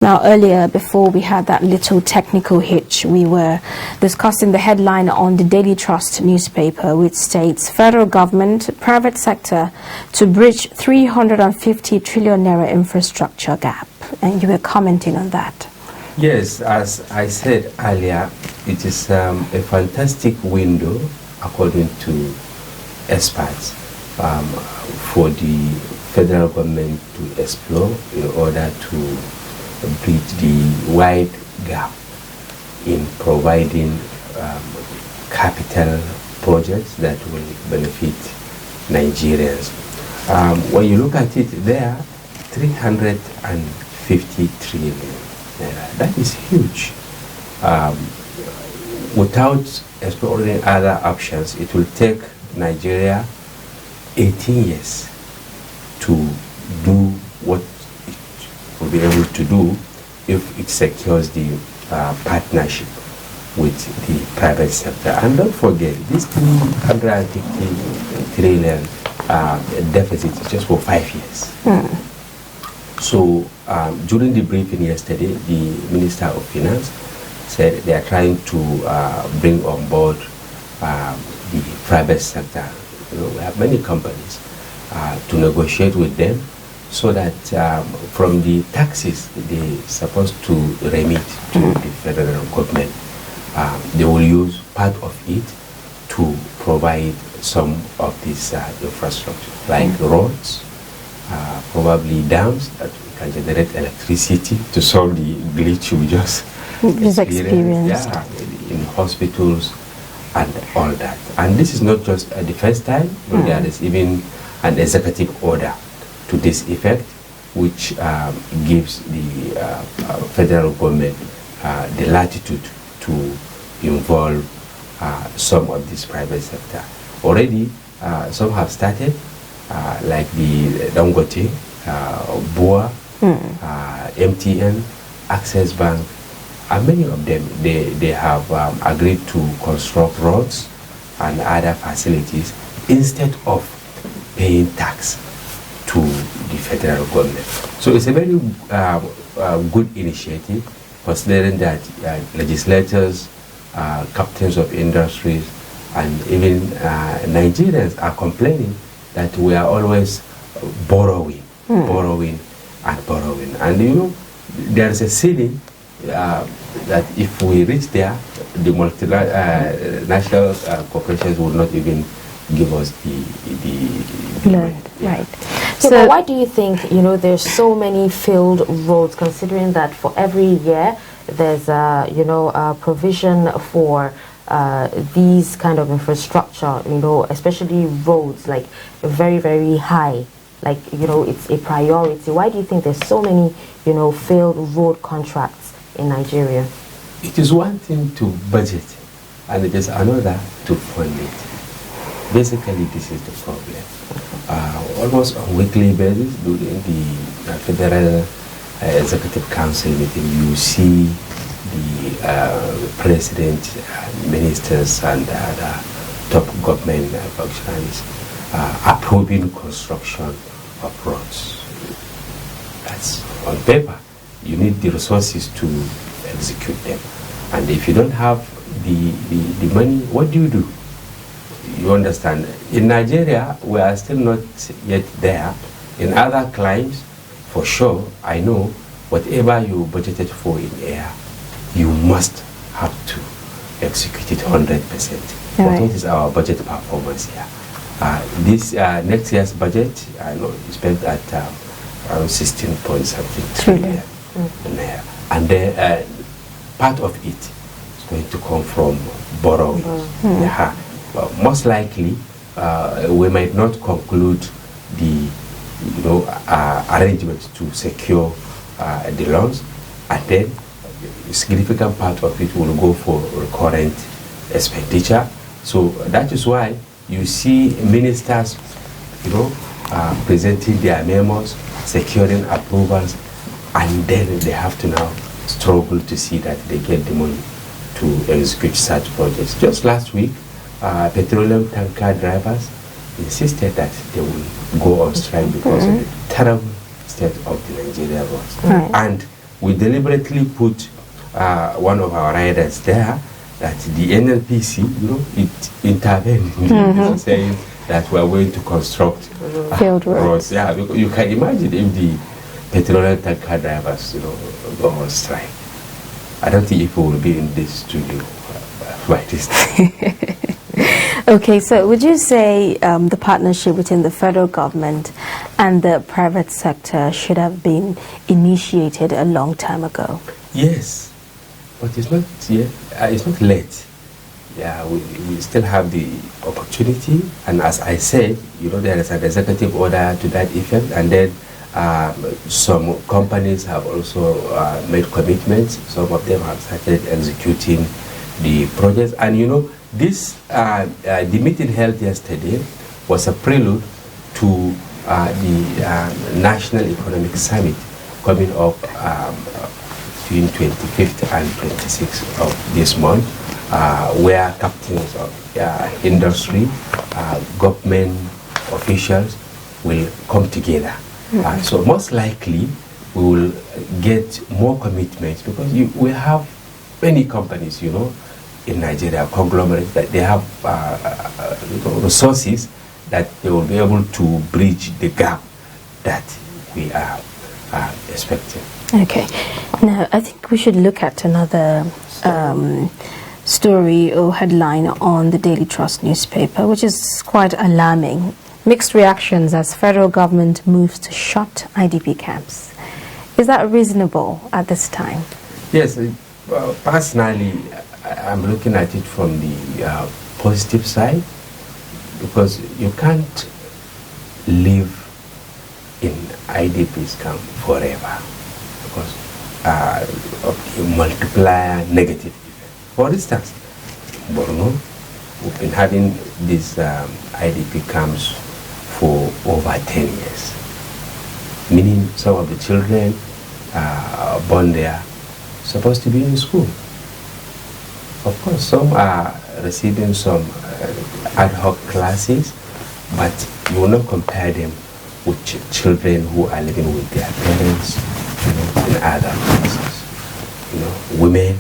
Now, earlier, before we had that little technical hitch, we were discussing the headline on the Daily Trust newspaper, which states federal government, private sector to bridge 350 trillion naira infrastructure gap. And you were commenting on that. Yes, as I said earlier, it is a fantastic window, according to experts, for the federal government to explore in order to bridge the wide gap in providing capital projects that will benefit Nigerians. When you look at it there, 350 trillion naira, that is huge. Without exploring other options, it will take Nigeria 18 years to do what will be able to do if it secures the partnership with the private sector. And don't forget, this 350 trillion deficit is just for 5 years. So during the briefing yesterday, the Minister of Finance said they are trying to bring on board the private sector. You know, we have many companies to negotiate with them, so that from the taxes they're supposed to remit to the federal government, they will use part of it to provide some of this infrastructure, like roads, probably dams that can generate electricity to solve the glitch we just experienced. Yeah, in hospitals and all that. And this is not just the first time, but there is even an executive order to this effect, which gives the federal government the latitude to involve some of this private sector. Already, some have started, like the Dangote, BUA, MTN, Access Bank, and many of them, they have agreed to construct roads and other facilities instead of paying tax to the federal government. So it's a very good initiative, considering that legislators, captains of industries, and even Nigerians are complaining that we are always borrowing. And you know, there's a ceiling that if we reach there, the multinational corporations will not even give us the loan. Yeah. Right. So why do you think, there's so many failed roads, considering that for every year there's a provision for these kind of infrastructure, especially roads, like very, very high, like, it's a priority. Why do you think there's so many, failed road contracts in Nigeria? It is one thing to budget, and it is another to fund it. Basically, this is the problem. Almost on a weekly basis, during the Federal Executive Council meeting, you see the president, ministers, and other top government functionaries approving construction of roads. That's on paper. You need the resources to execute them. And if you don't have the money, what do? You understand? In Nigeria, we are still not yet there. In other climes, for sure, I know whatever you budgeted for in air, you must have to execute it 100%. But what is our budget performance here? This next year's budget, I know, is spent at around 16.something trillion. And then part of it is going to come from borrowing. Well, most likely, we might not conclude the arrangements to secure the loans, and then a significant part of it will go for recurrent expenditure. So that is why you see ministers, presenting their memos, securing approvals, and then they have to now struggle to see that they get the money to execute such projects. Just last week, petroleum tanker drivers insisted that they will go on strike because of the terrible state of the Nigerian roads. And we deliberately put one of our riders there, that the NLPC, it intervened in saying that we are going to construct field roads. Yeah, because you can imagine if the petroleum tanker drivers, go on strike. I don't think people will be in this studio by this time. Okay, so would you say the partnership between the federal government and the private sector should have been initiated a long time ago? Yes, but it's not yet. It's not late. Yeah, we still have the opportunity, and as I said, there is an executive order to that effect, and then some companies have also made commitments. Some of them have started executing the projects, and this the meeting held yesterday was a prelude to the National Economic Summit coming up between 25th and 26th of this month, where captains of industry, government officials will come together. So most likely we will get more commitments, because we have many companies, in Nigeria, conglomerates, that they have resources that they will be able to bridge the gap that we are expecting. Okay. Now, I think we should look at another story or headline on the Daily Trust newspaper, which is quite alarming. Mixed reactions as federal government moves to shut IDP camps. Is that reasonable at this time? Yes, personally, I'm looking at it from the positive side, because you can't live in IDP's camp forever, because of the multiplier negative effect. For instance, Borno, we've been having these IDP camps for over 10 years, meaning some of the children born there supposed to be in school. Of course, some are receiving some ad hoc classes, but you will not compare them with children who are living with their parents, in other places. Women,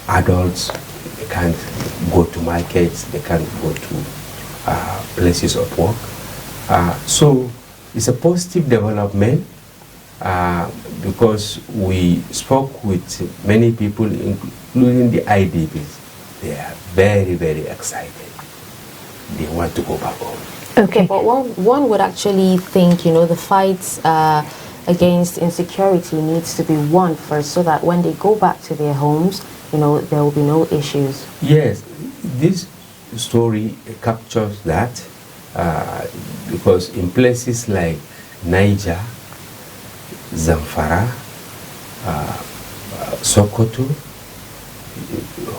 adults, they can't go to markets, they can't go to places of work. So it's a positive development, because we spoke with many people, including the IDPs. They are very, very excited. They want to go back home. Okay, but one would actually think, the fights against insecurity needs to be won first, so that when they go back to their homes, there will be no issues. Yes, this story captures that, because in places like Niger, Zamfara, Sokoto,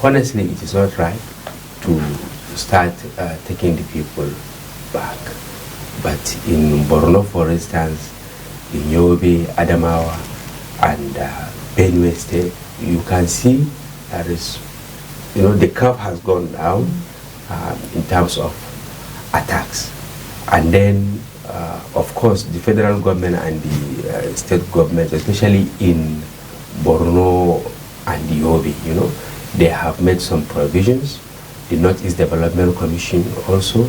honestly, it is not right to start taking the people back. But in Borno, for instance, in Yobe, Adamawa, and Benue State, you can see there is, the curve has gone down in terms of attacks. And then, of course, the federal government and the state government, especially in Borno and Yobe, they have made some provisions. The Northeast Development Commission also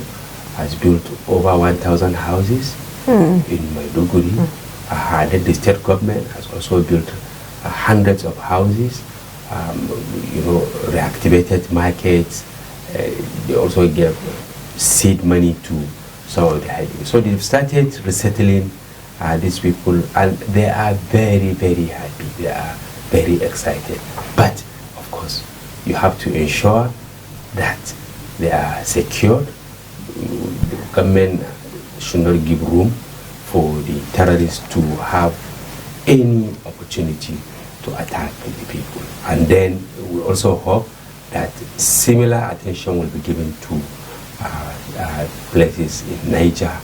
has built over 1,000 houses in Maiduguri. Then the state government has also built hundreds of houses, reactivated markets. They also gave seed money to some of the IDPs. So they've started resettling these people, and they are very, very happy. They are very excited. But, of course, you have to ensure that they are secured. The government should not give room for the terrorists to have any opportunity to attack the people. And then we also hope that similar attention will be given to places in Niger,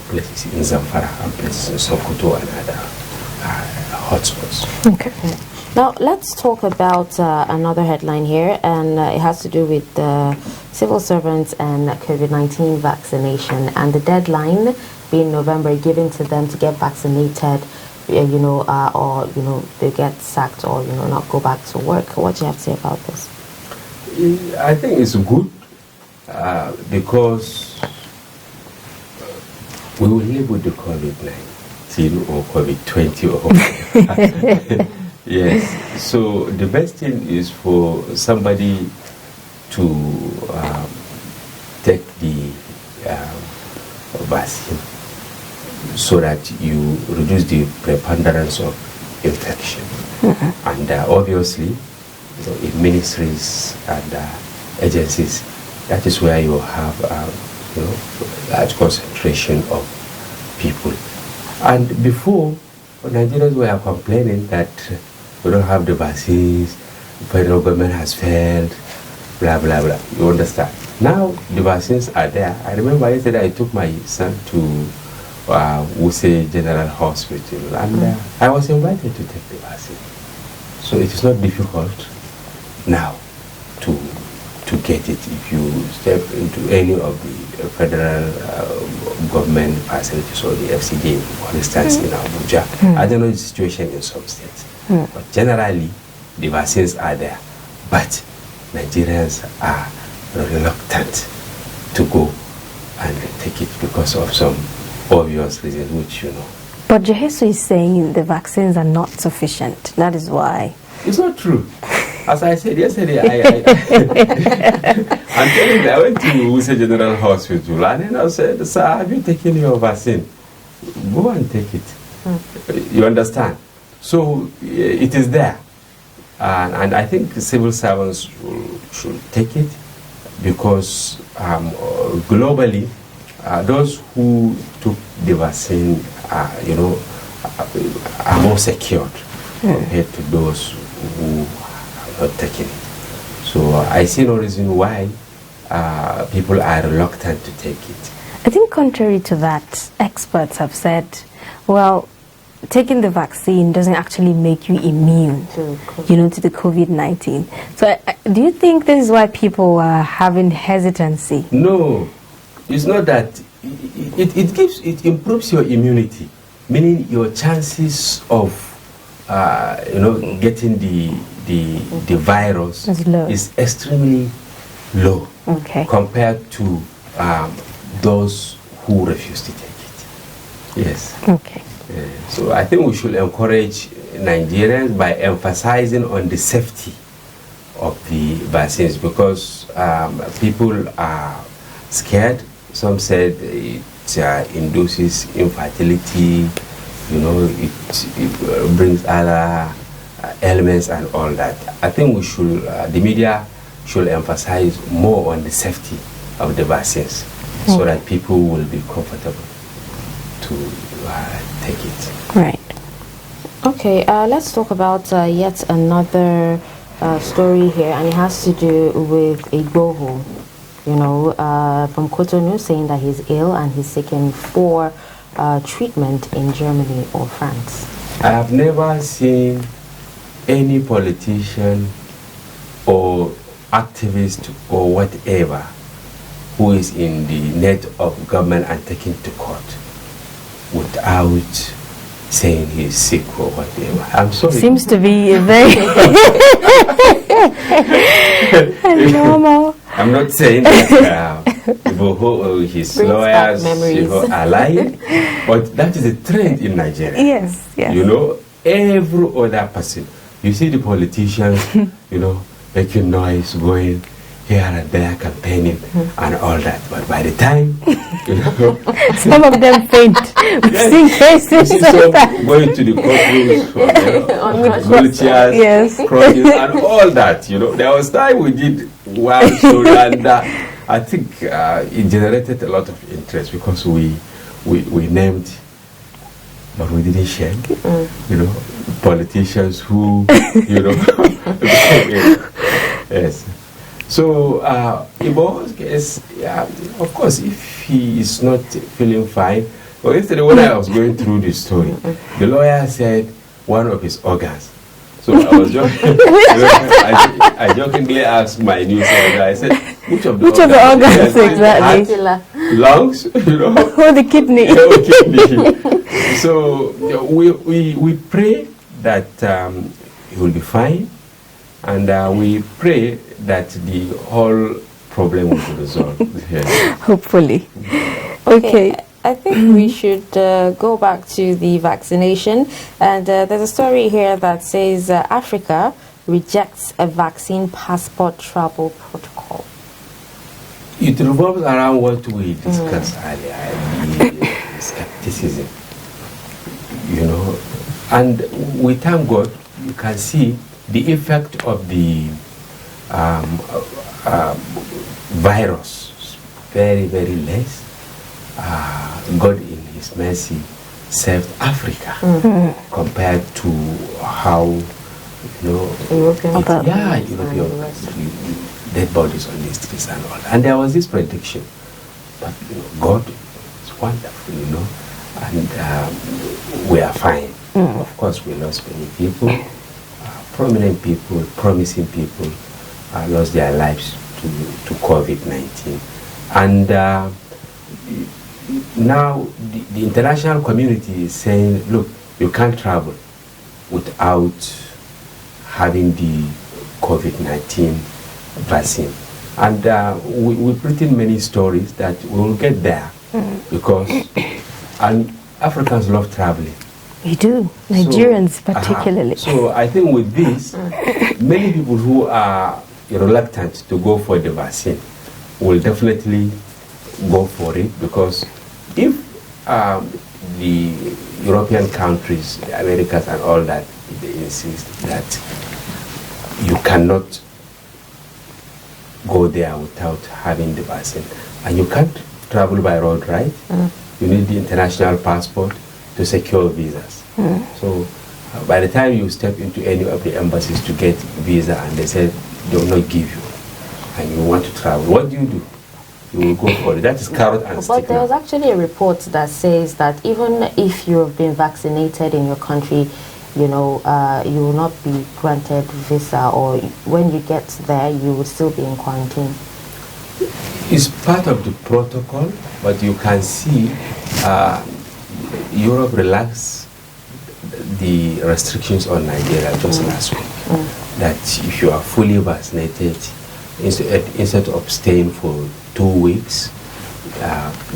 places in Zamfara, and places in Sokoto and other hotspots. Okay. Now let's talk about another headline here, and it has to do with civil servants and COVID-19 vaccination, and the deadline being November given to them to get vaccinated or they get sacked or not go back to work. What do you have to say about this? I think it's good because we will live with the COVID-19 or COVID-20 or yes. So the best thing is for somebody to take the vaccine so that you reduce the preponderance of infection. Mm-hmm. And obviously, in ministries and agencies, that is where you have large concentration of people. And before, Nigerians were complaining that we don't have the vaccines, the federal government has failed, blah blah blah. You understand? Now the vaccines are there. I remember yesterday I took my son to Wuse General Hospital, and I was invited to take the vaccine. So it is not difficult now to get it if you step into any of the federal government facilities or the FCD, for instance, in Abuja. I don't know the situation in some states, but generally the vaccines are there. But Nigerians are reluctant to go and take it because of some obvious reasons, which you know. But Jehesu is saying the vaccines are not sufficient. That is why. It's not true. As I said yesterday, I'm telling you, I went to Wuse General Hospital and then I said, sir, have you taken your vaccine? Go and take it. You understand? So it is there. And I think civil servants should take it because globally, those who took the vaccine, are more secured compared to those who are not taking it. So I see no reason why people are reluctant to take it. I think contrary to that, experts have said, well, taking the vaccine doesn't actually make you immune, to the COVID-19. So do you think this is why people are having hesitancy? No, it's not that. It improves your immunity, meaning your chances of getting the virus is extremely low compared to those who refuse to take it. Yes. Okay. So I think we should encourage Nigerians by emphasizing on the safety of the vaccines because people are scared. Some said it induces infertility, it brings other elements and all that. I think we should, the media should emphasize more on the safety of the vaccines so that people will be comfortable to take it. Right. Okay, let's talk about yet another story here, and it has to do with Igboho, from Cotonou, saying that he's ill and he's seeking for treatment in Germany or France. I have never seen any politician or activist or whatever who is in the net of government and taken to court without saying he's sick or whatever. I'm sorry. Seems to be very normal. I'm not saying that his lawyers are lying, but that is a trend in Nigeria. Yes. Every other person, you see the politicians, making noise, going here and there, campaigning and all that. But by the time, some of them faint. We've seen cases. You see some going to the courtrooms, wheelchairs, crutches, and all that. There was time we did one story, and I think it generated a lot of interest because we named, but we didn't share. Politicians who, yes. So, Igboho's case, of course, if he is not feeling fine, well, yesterday when I was going through the story, the lawyer said one of his organs. So I was joking. I jokingly asked my news editor, I said, which of the organs exactly? Heart, lungs, or the kidney. So we pray that he will be fine, and we pray that the whole problem will be resolved. Yes. Hopefully. Okay. I think we should go back to the vaccination. And there's a story here that says Africa rejects a vaccine passport travel protocol. It revolves around what we discussed earlier, the skepticism. You know, and we thank God, you can see the effect of the virus very, very less. God in his mercy saved Africa compared to how, you know, European dead bodies on the streets and all. And there was this prediction, but you know, God is wonderful, you know, and we are fine. Of course, we lost many people, prominent people, promising people lost their lives to COVID-19. And now the international community is saying, look, you can't travel without having the COVID-19 vaccine. And we've written many stories that we will get there because and Africans love traveling. We do, Nigerians particularly. So I think with this, many people who are reluctant to go for the vaccine will definitely go for it, because if the European countries, the Americas and all that, they insist that you cannot go there without having the vaccine, and you can't travel by road, right? You need the international passport to secure visas. So by the time you step into any of the embassies to get visa and they said they will not give you, and you want to travel, what do? You will go for it. That is carrot and stick. But there was actually a report that says that even if you have been vaccinated in your country, you know, you will not be granted visa, or when you get there, you will still be in quarantine. It's part of the protocol, but you can see Europe relaxed the restrictions on Nigeria just last week. That if you are fully vaccinated, instead of staying for 2 weeks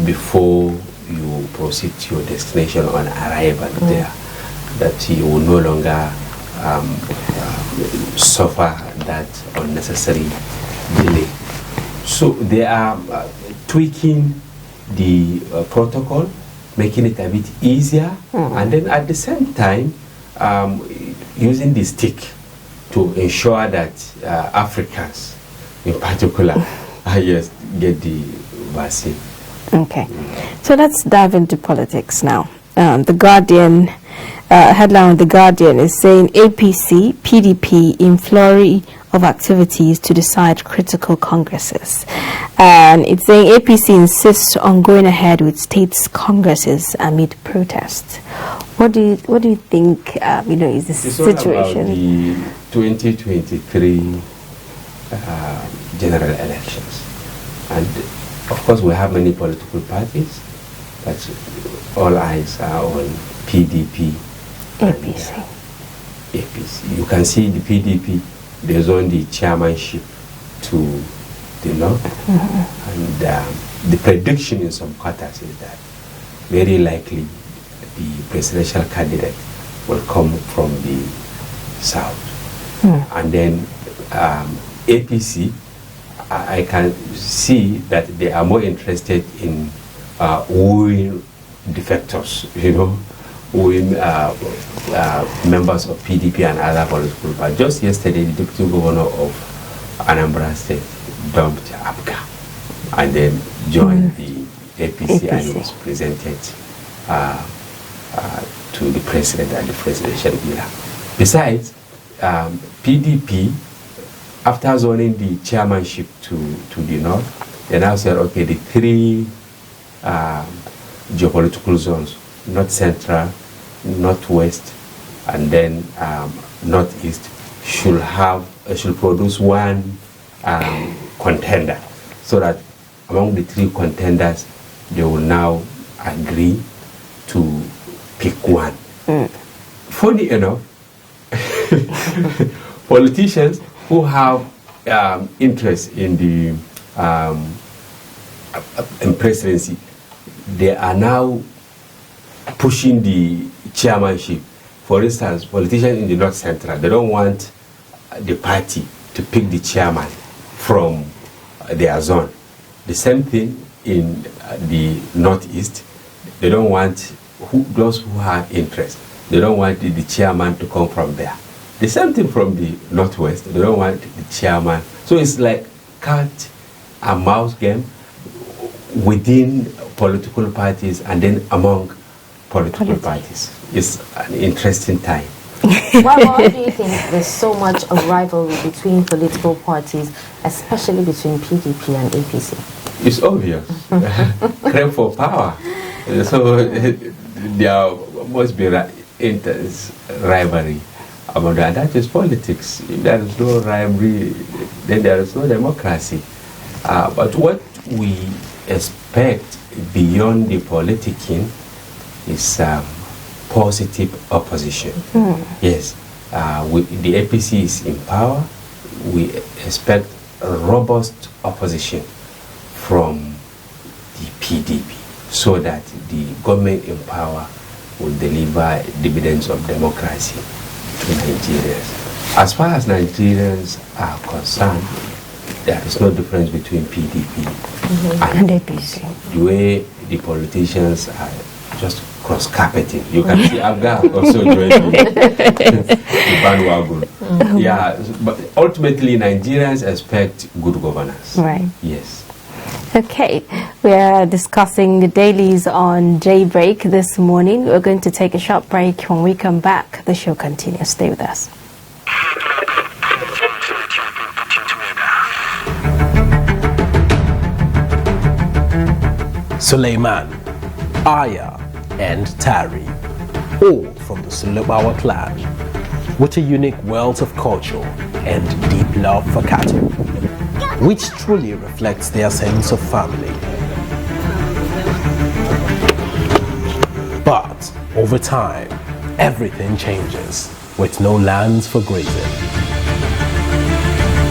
before you proceed to your destination on arrival there, that you will no longer suffer that unnecessary delay. So they are tweaking the protocol, making it a bit easier, and then at the same time using the stick to ensure that Africans in particular yes, get the vaccine. Okay, so let's dive into politics now. The Guardian, headline of The Guardian is saying APC, PDP in flurry of activities to decide critical congresses. And it's saying APC insists on going ahead with states' congresses amid protests. What do you think, is the situation? It's all about the 2023 general elections. And of course we have many political parties, but all eyes are on PDP APC. and APC. You can see the PDP, they zone the chairmanship to the north, and the prediction in some quarters is that very likely the presidential candidate will come from the south. And then APC, I can see that they are more interested in wooing defectors, wooing members of PDP and other political parties. Just yesterday, the deputy governor of Anambra State dumped APGA and then joined the APC and was presented to the president and the presidential villa. Besides, PDP, after zoning the chairmanship to the north, they now said, okay, the 3 geopolitical zones, North Central, Northwest, and then Northeast, should produce one contender, so that among the 3 contenders, they will now agree to pick one. Funny enough, politicians who have interest in the presidency, they are now pushing the chairmanship. For instance, politicians in the North Central, they don't want the party to pick the chairman from their zone. The same thing in the Northeast. They don't want those who have interest. They don't want the chairman to come from there. The same thing from the Northwest. They don't want the chairman. So it's like cat and mouse game within political parties and then among political parties. It's an interesting time. Why do you think there's so much a rivalry between political parties, especially between PDP and APC? It's obvious. Crave for power. So there must be intense rivalry among that. That is politics. If there is no rivalry, then there is no democracy. But what we expect beyond the politicking is positive opposition. Yes, the APC is in power. We expect a robust opposition from the PDP so that the government in power will deliver dividends of democracy to Nigerians. As far as Nigerians are concerned, there is no difference between PDP and APC. The way the politicians are just cross-carpeting. You can see Abga also joining the bandwagon. Yeah, but ultimately Nigerians expect good governance. Right. Yes. Okay, we are discussing the dailies on Daybreak this morning. We're going to take a short break. When we come back, the show continues. Stay with us. Suleiman, Aya, and Tari, all from the Sulubawa clan, with a unique wealth of culture and deep love for cattle, which truly reflects their sense of family. But over time, everything changes with no lands for grazing.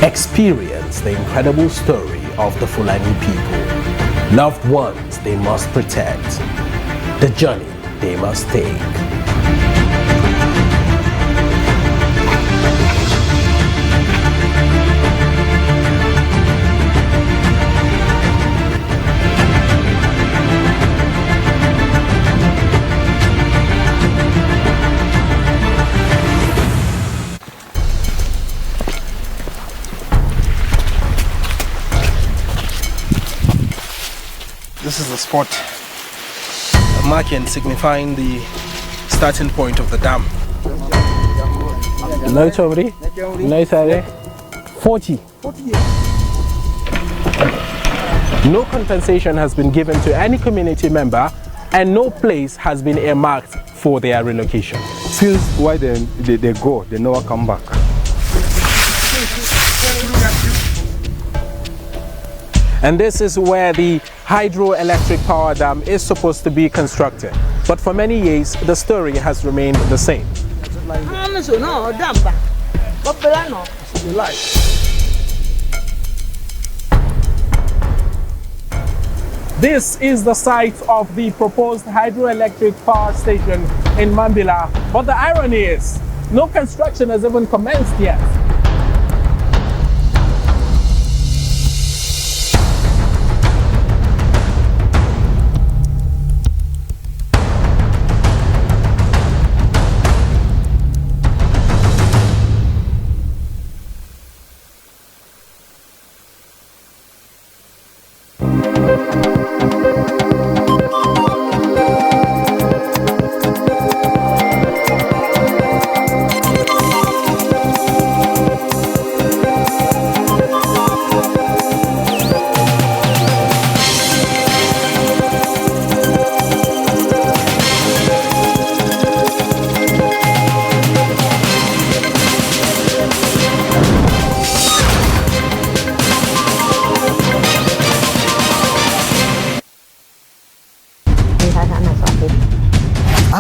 Experience the incredible story of the Fulani people, loved ones they must protect, the journey they must take. This is the spot marking signifying the starting point of the dam. No, Chobri? No, Sare? 40. No compensation has been given to any community member and no place has been earmarked for their relocation. Since why they go, they never come back. And this is where the hydroelectric power dam is supposed to be constructed. But for many years, the story has remained the same. This is the site of the proposed hydroelectric power station in Mambila. But the irony is, no construction has even commenced yet.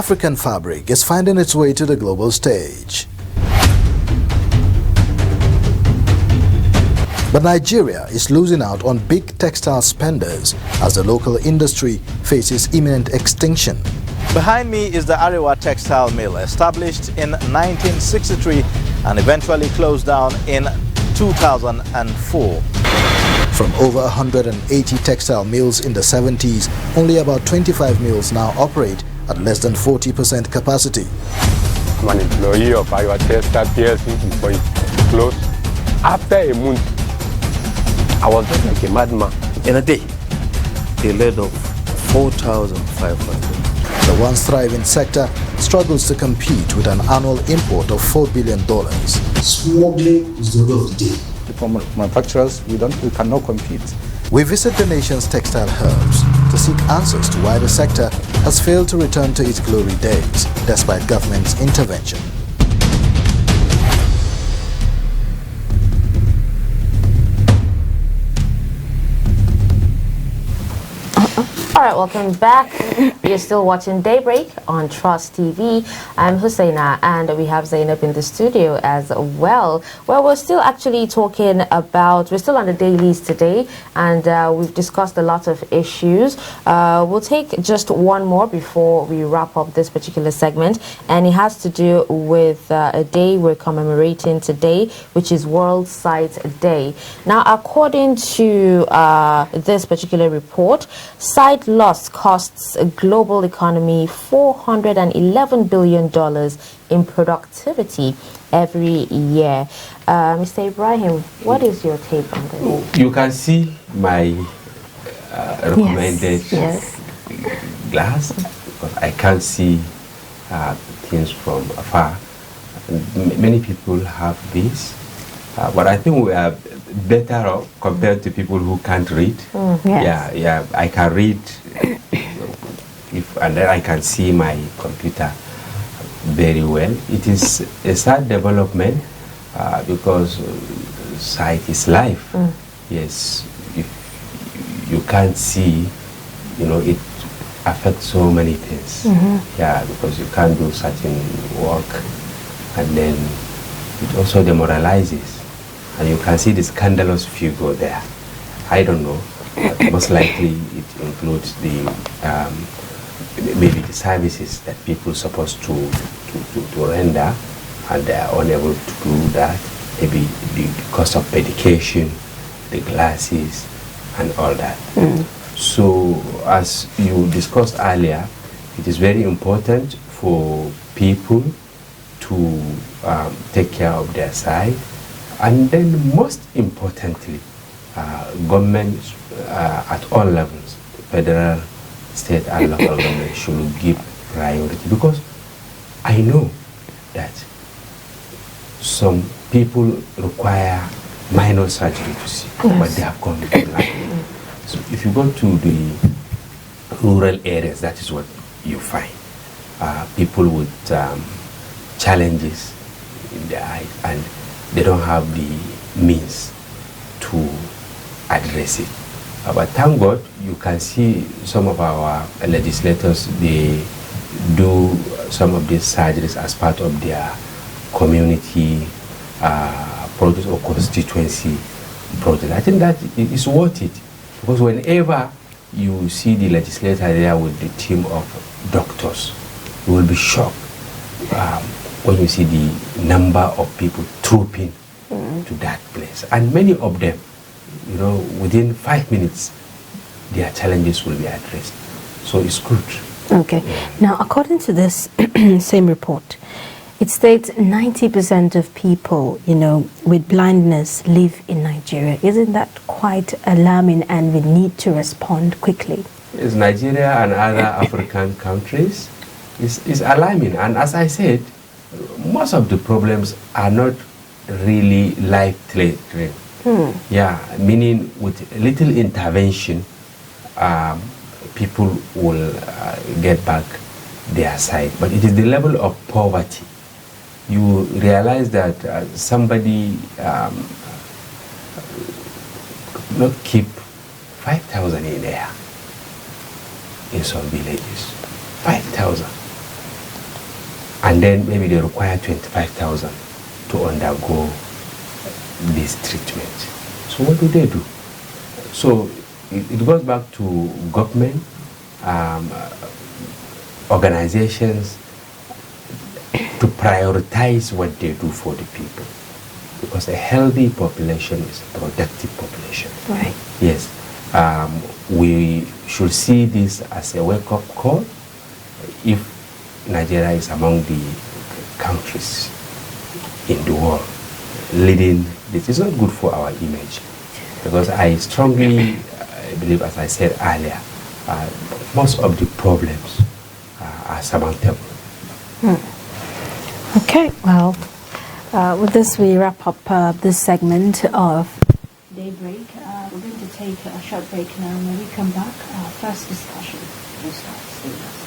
African fabric is finding its way to the global stage. But Nigeria is losing out on big textile spenders as the local industry faces imminent extinction. Behind me is the Arewa Textile Mill, established in 1963 and eventually closed down in 2004. From over 180 textile mills in the 70s, only about 25 mills now operate at less than 40% capacity. I'm an employee of Arewa Textile PLC before it closed. After a month, I was just like a madman. In a day, they laid off 4,500. The once thriving sector struggles to compete with an annual import of $4 billion. Smuggling is the order of the day. For manufacturers, we cannot compete. We visit the nation's textile hubs to seek answers to why the sector has failed to return to its glory days despite government's intervention. All right, welcome back. You're still watching Daybreak on Trust TV. I'm Husseina, and we have Zainab in the studio as well. Well, we're still actually talking about, we're still on the dailies today, and we've discussed a lot of issues. We'll take just one more before we wrap up this particular segment, and it has to do with a day we're commemorating today, which is World Sight Day. Now, according to this particular report, sight loss costs a global economy $411 billion in productivity every year. Mr. Ibrahim, what is your take on this? You can see my recommended glass, because I can't see things from afar. Many people have this, but I think we are better off compared to people who can't read. Yeah, I can read, and then I can see my computer very well. It is a sad development because sight is life. Yes, if you can't see, it affects so many things. Yeah, because you can't do certain work, and then it also demoralizes. And you can see the scandalous figure there. I don't know, but most likely it includes the maybe the services that people are supposed to render, and they are unable to do that. Maybe the cost of medication, the glasses, and all that. So, as you discussed earlier, it is very important for people to take care of their sight. And then most importantly, governments at all levels, federal, state and local government should give priority, because I know that some people require minor surgery to see, but they have gone to blind. So if you go to the rural areas, that is what you find. People with challenges in their eyes, and they don't have the means to address it. But thank God, you can see some of our legislators, they do some of these surgeries as part of their community project or constituency project. I think that is worth it, because whenever you see the legislator there with the team of doctors, you will be shocked when you see the number of people trooping to that place. And many of them, within 5 minutes, their challenges will be addressed. So it's good. Okay. Now, according to this same report, it states 90% of people, with blindness live in Nigeria. Isn't that quite alarming, and we need to respond quickly? Yes, Nigeria and other African countries is alarming. And as I said, most of the problems are not really life-threatening. Yeah, meaning with little intervention, people will get back their sight. But it is the level of poverty. You realize that somebody not keep 5,000 in there in some villages. 5,000. and then maybe they require 25,000 to undergo this treatment. So what do? So it goes back to government, organizations, to prioritize what they do for the people, because a healthy population is a productive population. Right. Yes. We should see this as a wake-up call. If Nigeria is among the countries in the world leading this, it's not good for our image, because I strongly believe, as I said earlier, most of the problems are surmountable. Okay, well, with this we wrap up this segment of Daybreak. We're going to take a short break now. When we come back, our first discussion will start. Stay with us.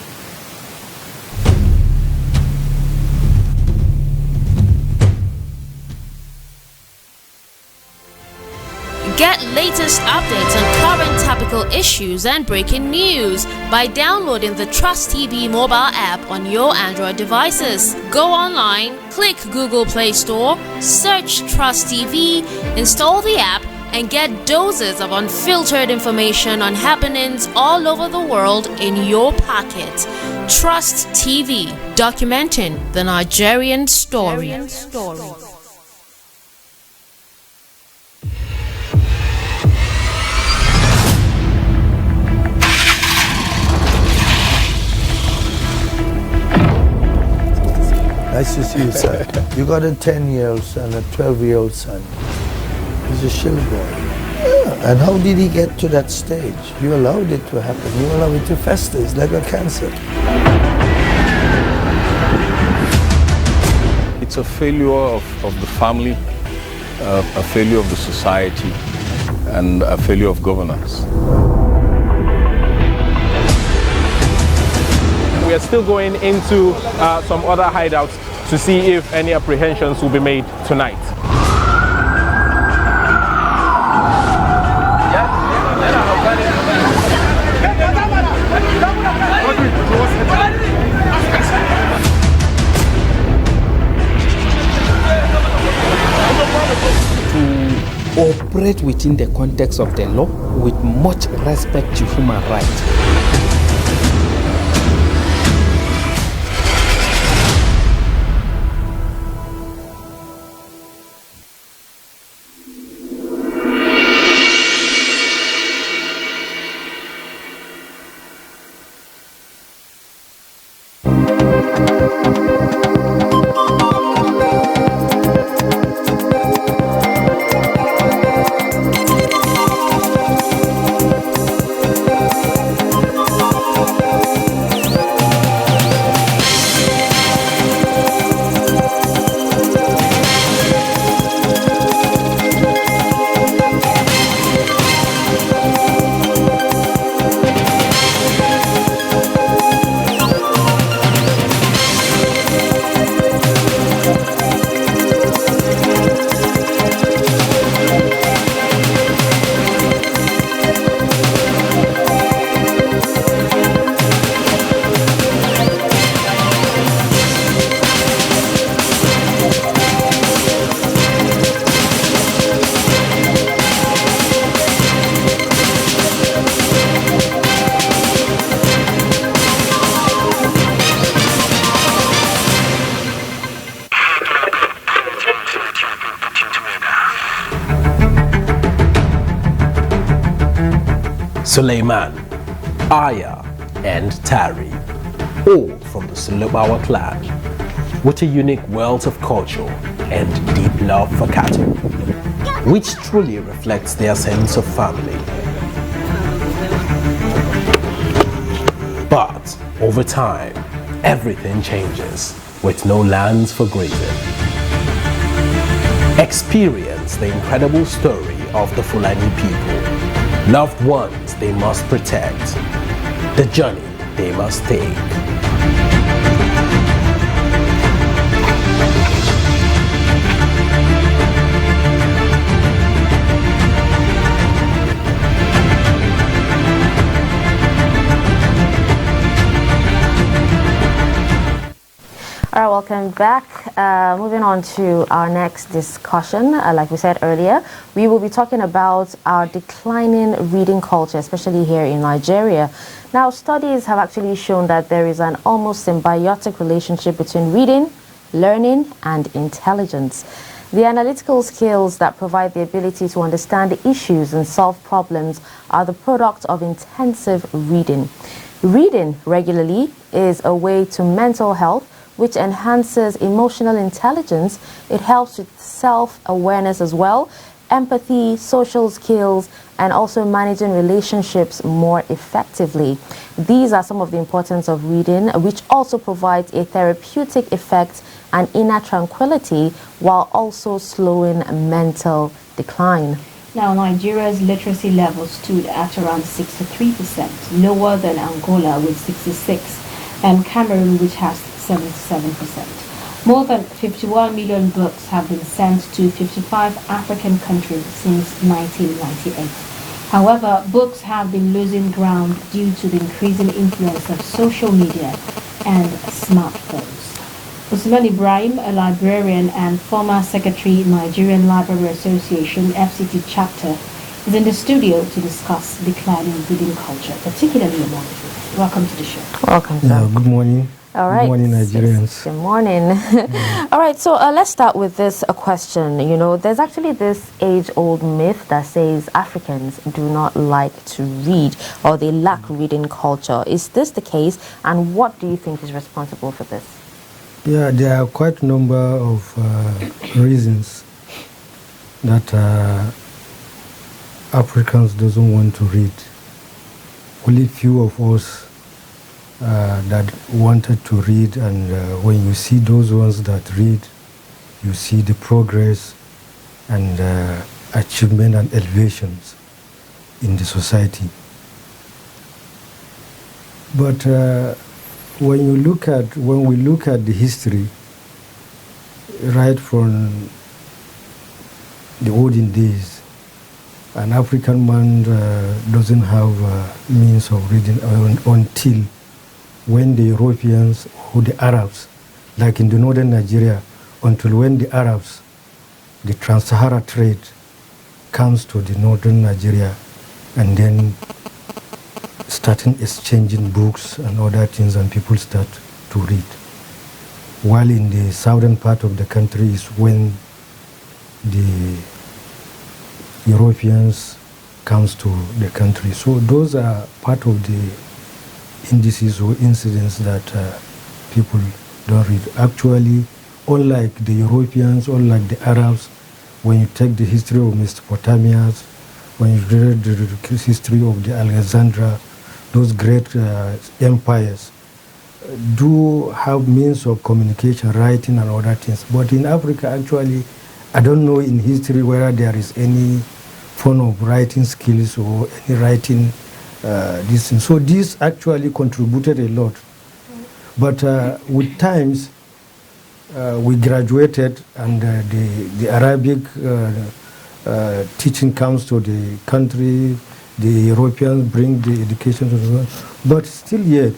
Get latest updates on current topical issues and breaking news by downloading the Trust TV mobile app on your Android devices. Go online, click Google Play Store, search Trust TV, install the app, and get doses of unfiltered information on happenings all over the world in your pocket. Trust TV, documenting the Nigerian story. Nice to see you, sir. You got a 10-year-old son, a 12-year-old son. He's a shill boy. Yeah. And how did he get to that stage? You allowed it to happen. You allowed it to fester. It's like a cancer. It's a failure of the family, a failure of the society, and a failure of governance. We are still going into some other hideouts to see if any apprehensions will be made tonight. To operate within the context of the law with much respect to human rights. Suleiman, Aya, and Tari, all from the Sulubawa clan, with a unique wealth of culture and deep love for cattle, which truly reflects their sense of family. But over time, everything changes, with no lands for grazing. Experience the incredible story of the Fulani people. Loved ones they must protect. The journey they must take. All right, welcome back. Moving on to our next discussion, like we said earlier, we will be talking about our declining reading culture, especially here in Nigeria. Now, studies have actually shown that there is an almost symbiotic relationship between reading, learning, and intelligence. The analytical skills that provide the ability to understand issues and solve problems are the product of intensive reading. Reading regularly is a way to mental health, which enhances emotional intelligence. It helps with self-awareness as well, empathy, social skills, and also managing relationships more effectively. These are some of the importance of reading, which also provides a therapeutic effect and inner tranquility while also slowing mental decline. Now, Nigeria's literacy level stood at around 63%, lower than Angola with 66%, and Cameroon, which has 77%. More than 51 million books have been sent to 55 African countries since 1998. However, books have been losing ground due to the increasing influence of social media and smartphones. Usman Ibrahim, a librarian and former secretary, Nigerian Library Association, FCT chapter, is in the studio to discuss declining reading culture, particularly among youth. Welcome to the show. Welcome, sir. Yeah, good morning. All right. Good morning, Nigerians. Good morning. All right, so let's start with this question. You know, there's actually this age-old myth that says Africans do not like to read or they lack reading culture. Is this the case, and what do you think is responsible for this? Yeah, there are quite a number of reasons that Africans doesn't want to read. Only few of us that wanted to read, and when you see those ones that read, you see the progress and achievement and elevations in the society. But when we look at the history, right from the olden days, an African man doesn't have means of reading until when the Europeans or the Arabs, like in the northern Nigeria, until when the Arabs, the Trans-Sahara trade comes to the northern Nigeria, and then starting exchanging books and other things, and people start to read. While in the southern part of the country is when the Europeans comes to the country. So those are part of the indices or incidents that people don't read. Actually, unlike the Europeans, unlike the Arabs, when you take the history of Mesopotamia, when you read the history of the Alexandria, those great empires do have means of communication, writing and other things. But in Africa, actually, I don't know in history whether there is any form of writing skills or any writing this thing. So this actually contributed a lot. But with times, we graduated, and the Arabic teaching comes to the country. The Europeans bring the education to the world, but still yet,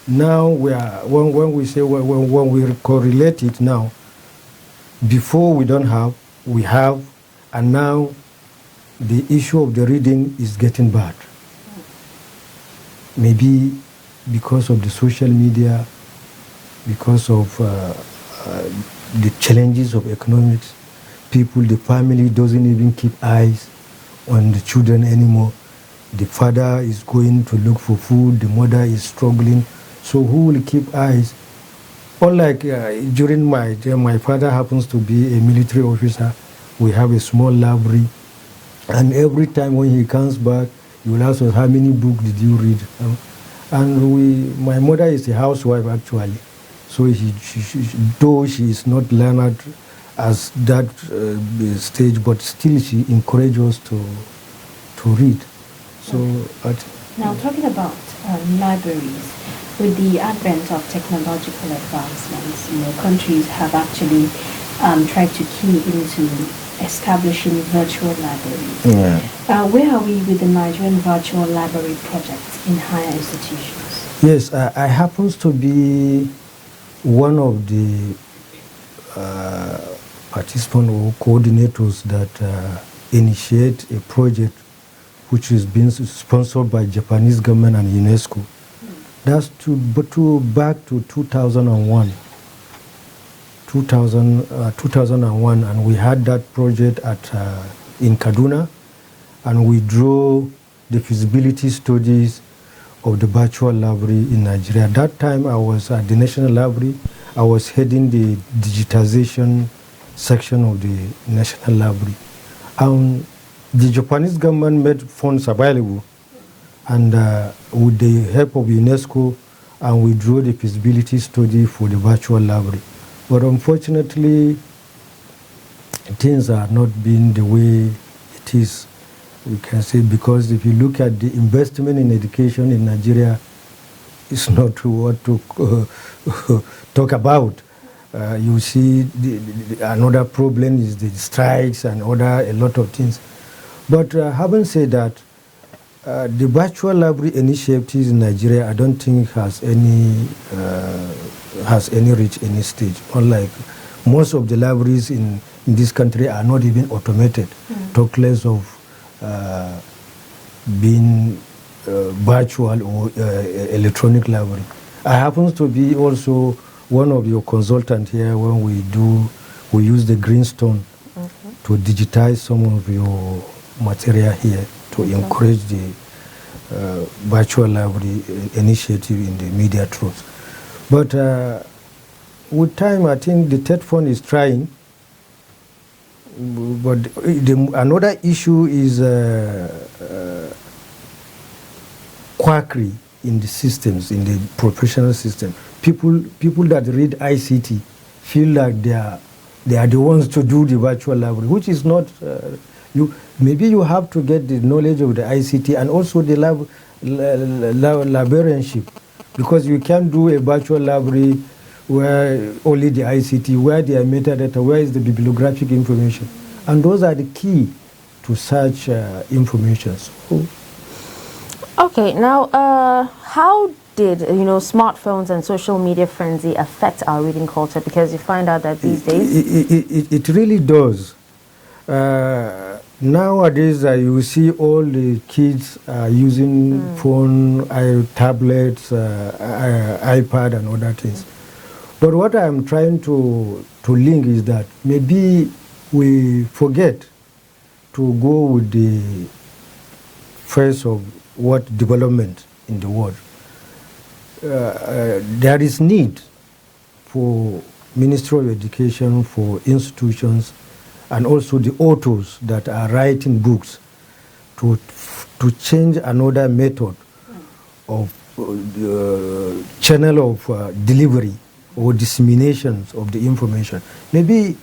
now we are, when we say, when we correlate it now, before we don't have, we have, and now the issue of the reading is getting bad. Maybe because of the social media, because of the challenges of economics, people, the family doesn't even keep eyes on the children anymore. The father is going to look for food, the mother is struggling, so who will keep eyes? Unlike during my father happens to be a military officer, we have a small library, and every time when he comes back, he will ask us, how many books did you read? And my mother is a housewife actually, so though she is not learned as that stage, but still she encourages us to read. So, now talking about libraries, with the advent of technological advancements, countries have actually tried to key into establishing virtual libraries. Yeah. Where are we with the Nigerian Virtual Library project in higher institutions? Yes, I happens to be one of the participants or coordinators that initiate a project which is being sponsored by Japanese government and UNESCO. That's back to 2001. 2001, and we had that project in Kaduna, and we drew the feasibility studies of the virtual library in Nigeria. At that time, I was at the National Library. I was heading the digitization section of the National Library. The Japanese government made funds available, and with the help of UNESCO, and we drew the feasibility study for the virtual library. But unfortunately, things are not being the way it is, we can say, because if you look at the investment in education in Nigeria, it's not what to talk about. You see, another problem is the strikes and a lot of things. But having said that, the virtual library initiatives in Nigeria, I don't think has any reached any stage. Unlike most of the libraries in this country are not even automated, talk less of being virtual or electronic library. I happen to be also one of your consultants here when we use the Greenstone to digitize some of your material here to encourage the virtual library initiative in the media trust. But with time, I think the TED Fund is trying. But another issue is quackery in the systems, in the professional system. People that read ICT feel like they are the ones to do the virtual library, which is not. Maybe you have to get the knowledge of the ICT and also the librarianship, because you can't do a virtual library where only the ICT, where the metadata, where is the bibliographic information. And those are the key to such information. So, okay, now how did smartphones and social media frenzy affect our reading culture? Because you find out that these days it really does. Nowadays, you see all the kids using phone, tablets, iPad, and other things. But what I'm trying to link is that maybe we forget to go with the phase of what development in the world. There is need for Ministry of Education, for institutions, and also the authors that are writing books to change another method of channel of delivery or disseminations of the information. Maybe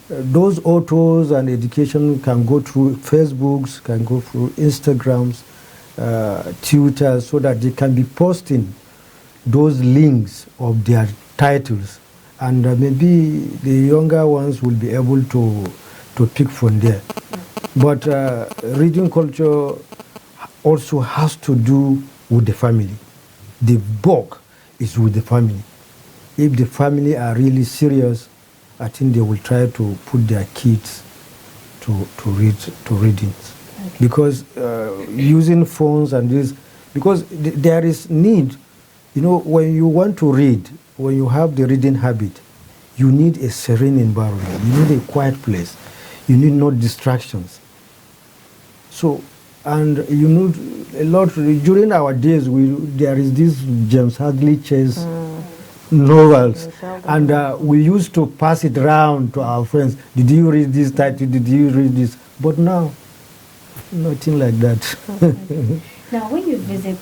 those authors and education can go through Facebooks, can go through Instagrams, Twitter, so that they can be posting those links of their titles, and maybe the younger ones will be able to pick from there. But reading culture also has to do with the family. The bulk is with the family. If the family are really serious, I think they will try to put their kids to reading. Okay. Because using phones and this, because there is need, when you want to read, when you have the reading habit, you need a serene environment, you need a quiet place, you need no distractions. So, and you know, a lot, during our days, there is this James Hadley Chase novels, and we used to pass it around to our friends. Did you read this title? Did you read this? But now, nothing like that. Okay. Now, when you visit,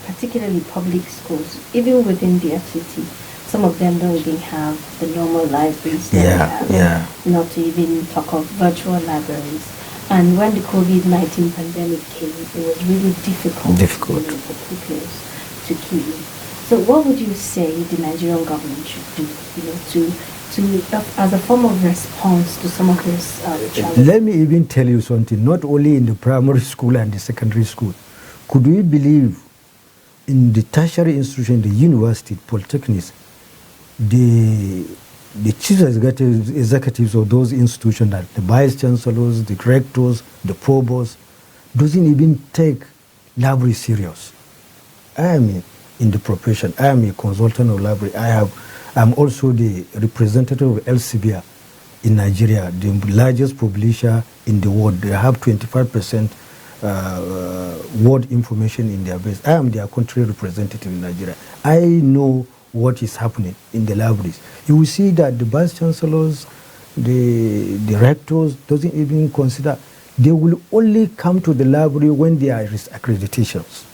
particularly public schools, even within the FCT, some of them don't even have the normal libraries that we have, not to even talk of virtual libraries. And when the COVID-19 pandemic came, it was really difficult for pupils to keep in. So what would you say the Nigerian government should do, as a form of response to some of this challenges? Let me even tell you something, not only in the primary school and the secondary school. Could we believe in the tertiary institution, the university, polytechnics, the chief executives of those institutions, like the vice chancellors, the rectors, the provosts, doesn't even take library serious. I am in the profession. I am a consultant of library. I'm also the representative of Elsevier in Nigeria, the largest publisher in the world. They have 25% word information in their base. I am their country representative in Nigeria. I know what is happening in the libraries. You will see that the vice chancellors, the rectors doesn't even consider. They will only come to the library when there is accreditations.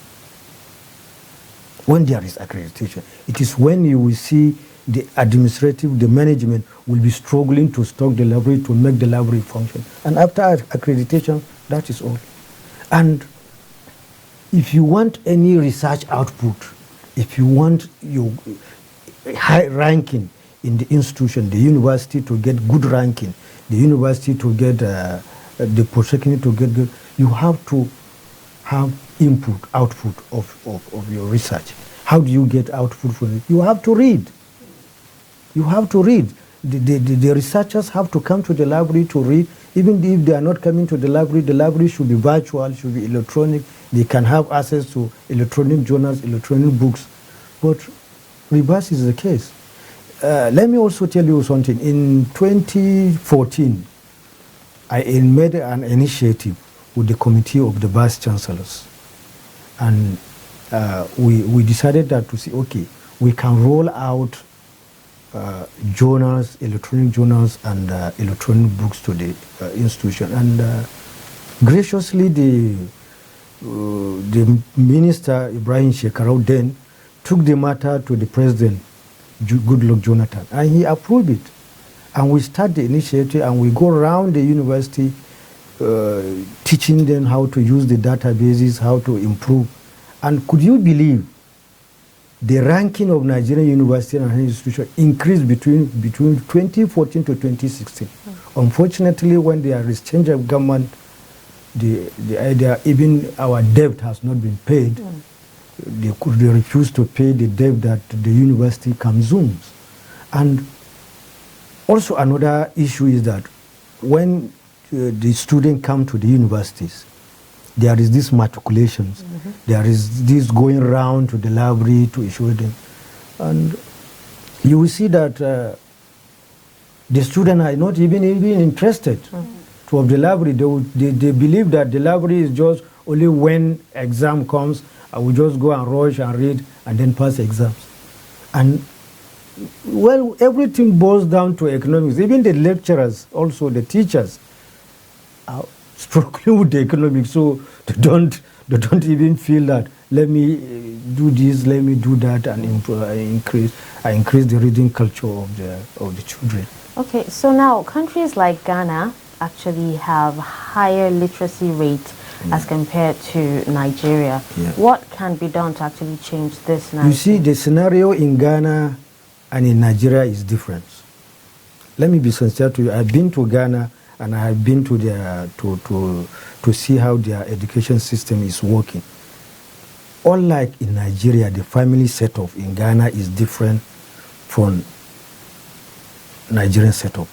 When there is accreditation, it is when you will see the administrative, the management will be struggling to stock the library, to make the library function. And after accreditation, that is all. And if you want any research output, if you want your high ranking in the institution, the university to get good ranking, the university to get the polytechnic to get good, you have to have input, output of your research. How do you get output from it? You have to read. You have to read. The researchers have to come to the library to read. Even if they are not coming to the library should be virtual, should be electronic. They can have access to electronic journals, electronic books. But reverse is the case. Let me also tell you something. In 2014, I made an initiative with the committee of the vice chancellors. And we decided that to say, okay, we can roll out journals, electronic journals, and electronic books to the institution. And graciously, the minister, Ibrahim Shekarau, then took the matter to the president, Goodluck Jonathan, and he approved it. And we start the initiative, and we go around the university teaching them how to use the databases, how to improve. And could you believe the ranking of Nigerian university and institutions increased between 2014 to 2016. Unfortunately, when there is change of government, the idea, even our debt has not been paid. They refuse to pay the debt that the university consumes. And also another issue is that when the students come to the universities, there is this matriculations. There is this going around to the library to issue them. And you will see that the students are not even interested to have the library. They believe that the library is just only when exam comes, I will just go and rush and read and then pass exams. And well, everything boils down to economics. Even the lecturers, also the teachers, are struggling with the economics, so they don't even feel that let me do this, let me do that, and increase the reading culture of the children. Okay, so now countries like Ghana actually have higher literacy rate as compared to Nigeria. What can be done to actually change this now? You see, the scenario in Ghana and in Nigeria is different. Let me be sincere to you. I've been to Ghana and I have been to their to see how their education system is working. Unlike in Nigeria, the family setup in Ghana is different from Nigerian setup.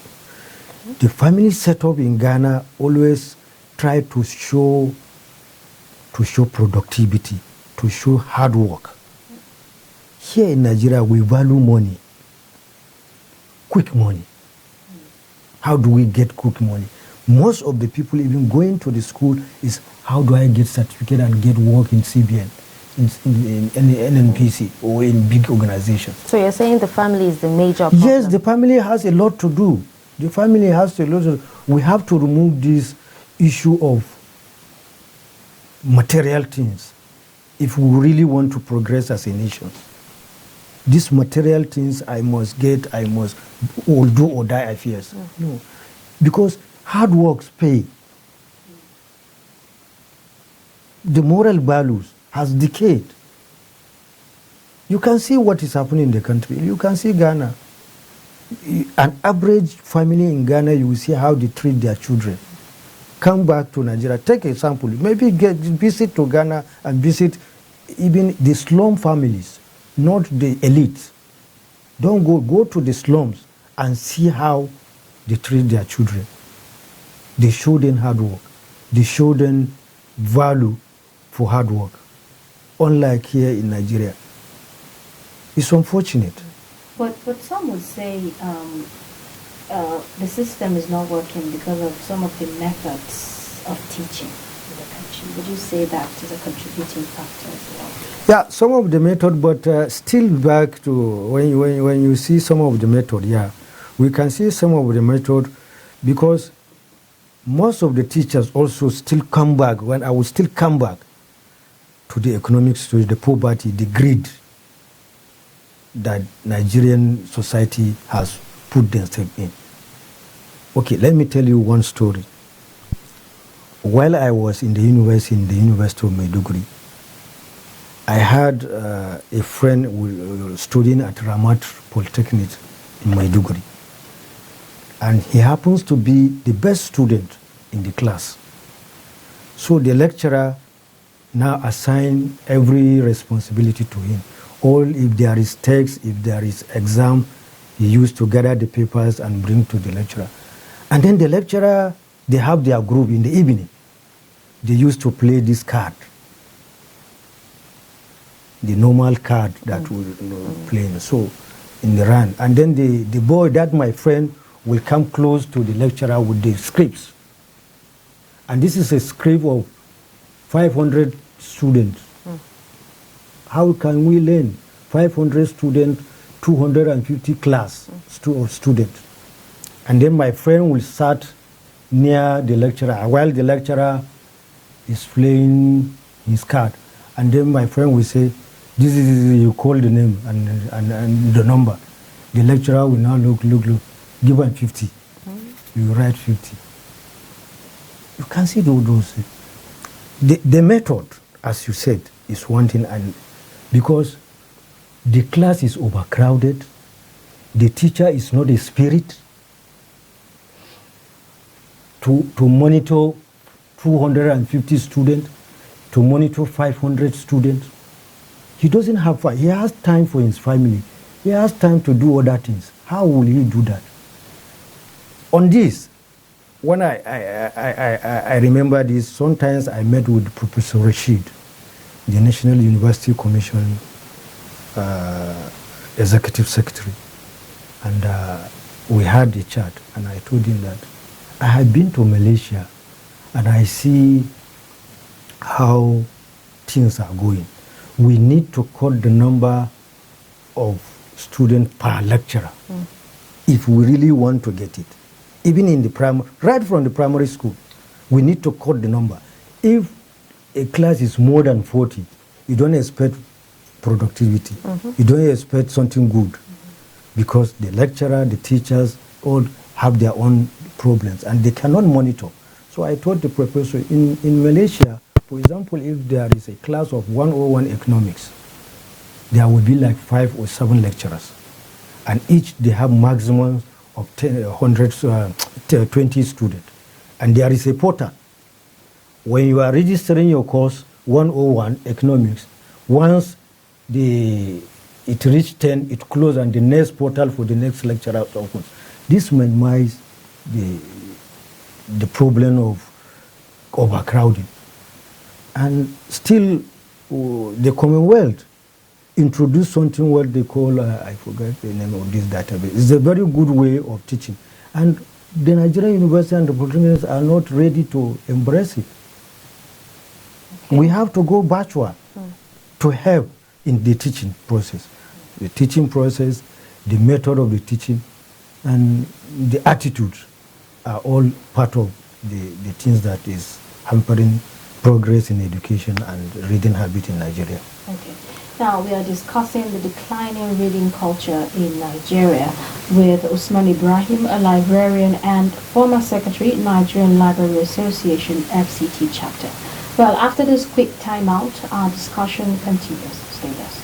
The family setup in Ghana always try to show productivity, to show hard work. Here in Nigeria, we value money, quick money. How do we get quick money? Most of the people even going to the school is, how do I get certificate and get work in CBN, in NNPC, or in big organizations? So you're saying the family is the major problem? Yes, the family has a lot to do. The family has a lot to do. We have to remove this issue of material things if we really want to progress as a nation. These material things I must get, I must do or die affairs. No. Because hard works pay. The moral values has decayed. You can see what is happening in the country. You can see Ghana. An average family in Ghana, you will see how they treat their children. Come back to Nigeria. Take a sample. Maybe visit to Ghana and visit even the slum families, not the elite. Don't go to the slums and see how they treat their children. They show them hard work. They show them value for hard work. Unlike here in Nigeria. It's unfortunate. But some would say the system is not working because of some of the methods of teaching in the country. Would you say that is a contributing factor as well? Yeah, some of the method, but still back to when you see some of the method, yeah, we can see some of the method because most of the teachers also still come back, when I will still come back to the economic situation, the poverty, the greed that Nigerian society has put themselves in. Okay, let me tell you one story. While I was in the University of Maiduguri, I had a friend who was studying at Ramat Polytechnic in Maiduguri. And he happens to be the best student in the class. So the lecturer now assign every responsibility to him. All if there is text, if there is exam, he used to gather the papers and bring to the lecturer. And then the lecturer, they have their group in the evening. They used to play this card, the normal card that we play. So in the run. And then the boy, that my friend, will come close to the lecturer with the scripts. And this is a script of 500 students. How can we learn 500 students, 250 class of students? And then my friend will sat near the lecturer while the lecturer is playing his card. And then my friend will say, this is, you call the name and the number. The lecturer will now look, give him 50. You write 50. You can see those. The method, as you said, is one thing, and because the class is overcrowded, the teacher is not a spirit to monitor 250 students, to monitor 500 students. He doesn't have fun. He has time for his family. He has time to do other things. How will he do that? On this, when I remember this, sometimes I met with Professor Rashid, the National University Commission Executive Secretary, and we had a chat, and I told him that I had been to Malaysia, and I see how things are going. We need to cut the number of students per lecturer if we really want to get it. Even in the primary, right from the primary school, we need to cut the number. If a class is more than 40, you don't expect productivity. You don't expect something good because the lecturer, the teachers, all have their own problems and they cannot monitor. So I told the professor, in Malaysia, for example, if there is a class of 101 economics, there will be like 5 or 7 lecturers. And each, they have maximum of 20 students. And there is a portal. When you are registering your course, 101 economics, once it reaches 10, it closes and the next portal for the next lecturer opens. This minimizes the problem of overcrowding. And still, the Commonwealth introduced something what they call, I forgot the name of this database. It's a very good way of teaching. And the Nigerian University and the polytechnics are not ready to embrace it. Okay. We have to go backward to help in the teaching process. The teaching process, the method of the teaching, and the attitudes are all part of the things that is hampering progress in education and reading habit in Nigeria. Okay. Now we are discussing the declining reading culture in Nigeria with Usman Ibrahim, a librarian and former secretary, Nigerian Library Association, FCT chapter. Well, after this quick timeout, our discussion continues. Stay with us.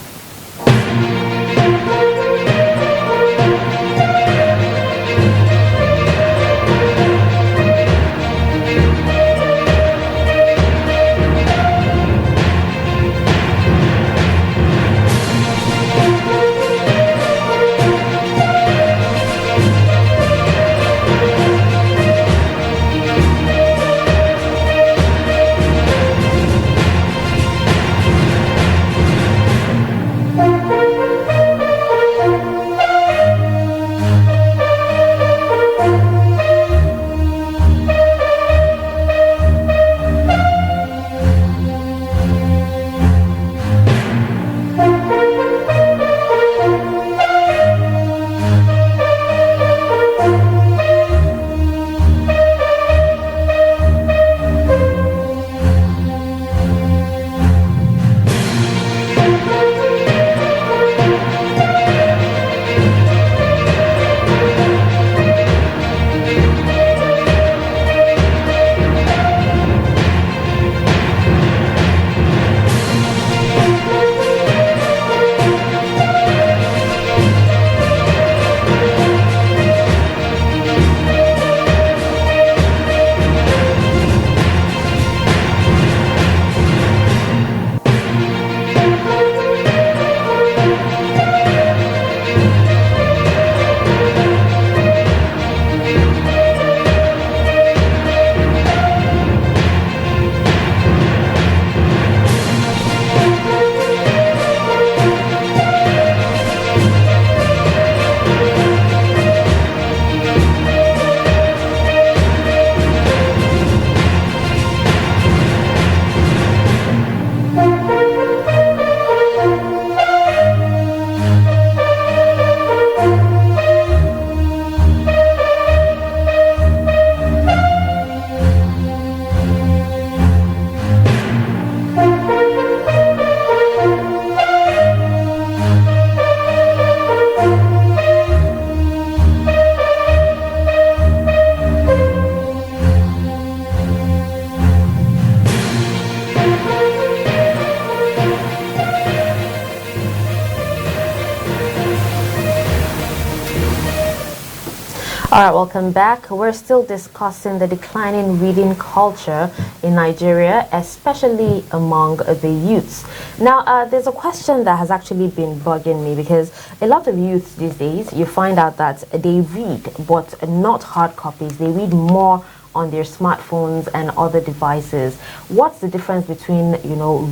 All right, welcome back. We're still discussing the declining reading culture in Nigeria, especially among the youths. Now, there's a question that has actually been bugging me, because a lot of youths these days, you find out that they read, but not hard copies. They read more on their smartphones and other devices. What's the difference between,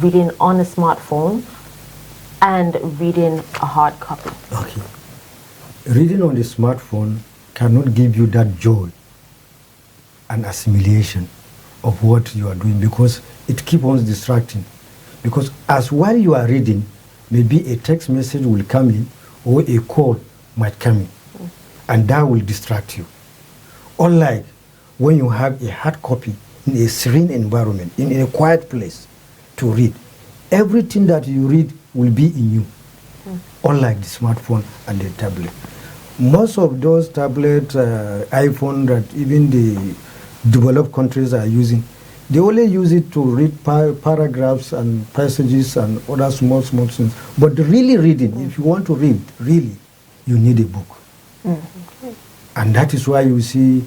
reading on a smartphone and reading a hard copy? Okay. Reading on the smartphone cannot give you that joy and assimilation of what you are doing, because it keeps on distracting. Because as while you are reading, maybe a text message will come in or a call might come in, and that will distract you. Unlike when you have a hard copy in a serene environment, in a quiet place to read, everything that you read will be in you, unlike the smartphone and the tablet. Most of those tablet, iPhone that even the developed countries are using, they only use it to read paragraphs and passages and other small things. But really reading, if you want to read, really, you need a book. And that is why you see,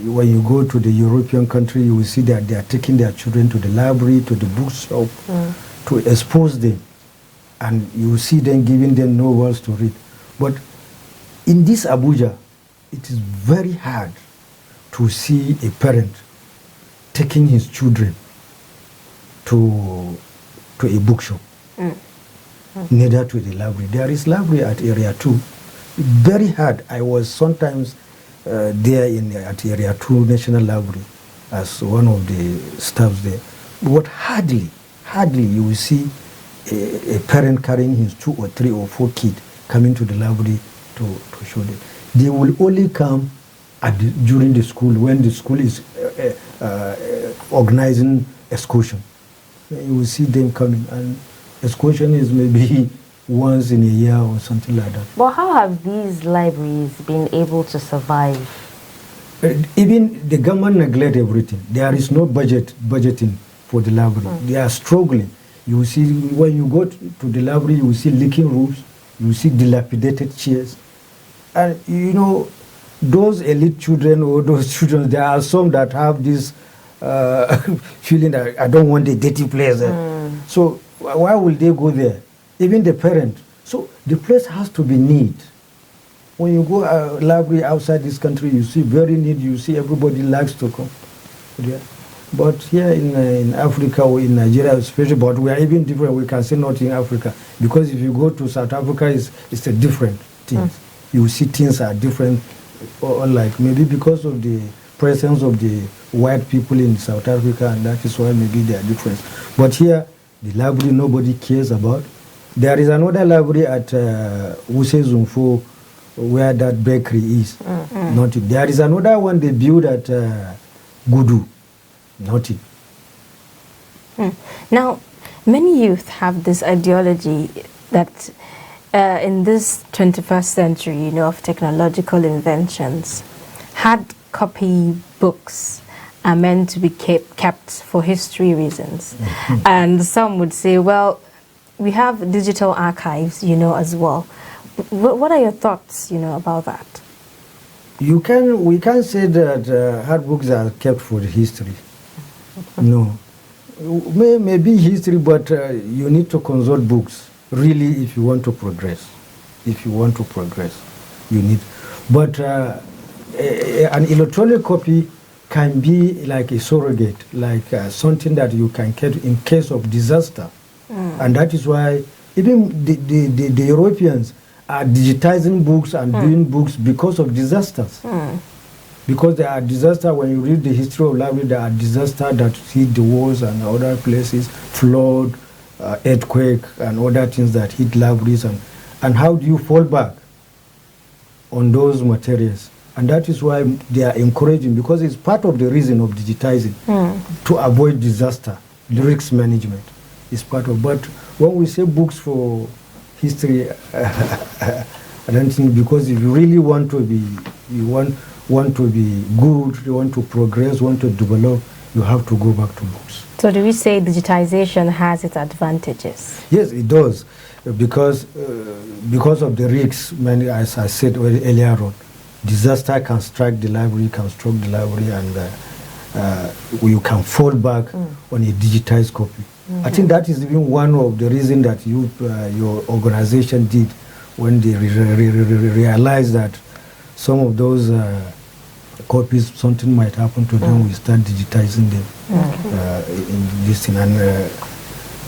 when you go to the European country, you will see that they are taking their children to the library, to the bookshop, to expose them. And you see them giving them novels to read. But in this Abuja, it is very hard to see a parent taking his children to a bookshop, neither to the library. There is library at Area 2. Very hard. I was sometimes there at Area 2 National Library as one of the staffs there. But hardly you will see a parent carrying his 2 or 3 or 4 kids coming to the library to show them. They will only come during the school, when the school is organizing excursion. You will see them coming, and excursion is maybe once in a year or something like that. But how have these libraries been able to survive? Even the government neglect everything. There is no budgeting for the library. They are struggling. You will see, when you go to the library, you will see leaking roofs, you will see dilapidated chairs. And those elite children or those children, there are some that have this feeling that I don't want a dirty place. So why will they go there? Even the parent. So the place has to be neat. When you go library outside this country, you see very neat. You see everybody likes to come there. But here in Africa or in Nigeria especially, but we are even different. We can say not in Africa, because if you go to South Africa, it's a different thing. You see things are different, or like maybe because of the presence of the white people in South Africa, and that is why maybe they are different. But here, the library nobody cares about. There is another library at Wuse Zumfo, where that bakery is. Nothing. There is another one they built at Gudu. Nothing. Now, many youth have this ideology that in this 21st century, of technological inventions, hard copy books are meant to be kept for history reasons. And some would say, well, we have digital archives, as well. What are your thoughts, about that? We can't say that hard books are kept for history. No. Maybe history, but you need to consult books, really, if you want to progress. If you want to progress, you need. But an electronic copy can be like a surrogate, like something that you can get in case of disaster. And that is why even the Europeans are digitizing books and doing books because of disasters. Because there are disasters, when you read the history of library, there are disasters that hit the wars and other places, flood, earthquake, and other things that hit libraries. And how do you fall back on those materials? And that is why they are encouraging, because it's part of the reason of digitizing, to avoid disaster, risk management is part of. But when we say books for history, I don't think, because if you really want to be, want to be good, you want to progress, want to develop, you have to go back to books. So do we say digitization has its advantages? Yes, it does, because of the risks, as I said earlier on. disaster can strike the library, and you can fall back on a digitized copy. I think that is even one of the reasons that your organization did when they realized that some of those copies, something might happen to them, we start digitizing them in this thing. And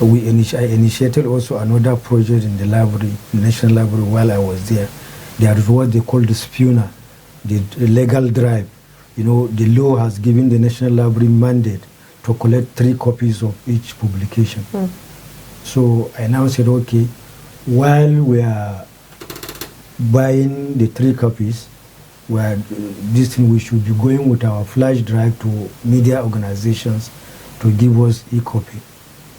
I initiated also another project in the library, National Library, while I was there. There is what they call the SPUNA, the legal drive. You know, the law has given the National Library mandate to collect 3 copies of each publication. So I now said, okay, while we are buying the 3 copies, this thing, we should be going with our flash drive to media organizations to give us e-copy.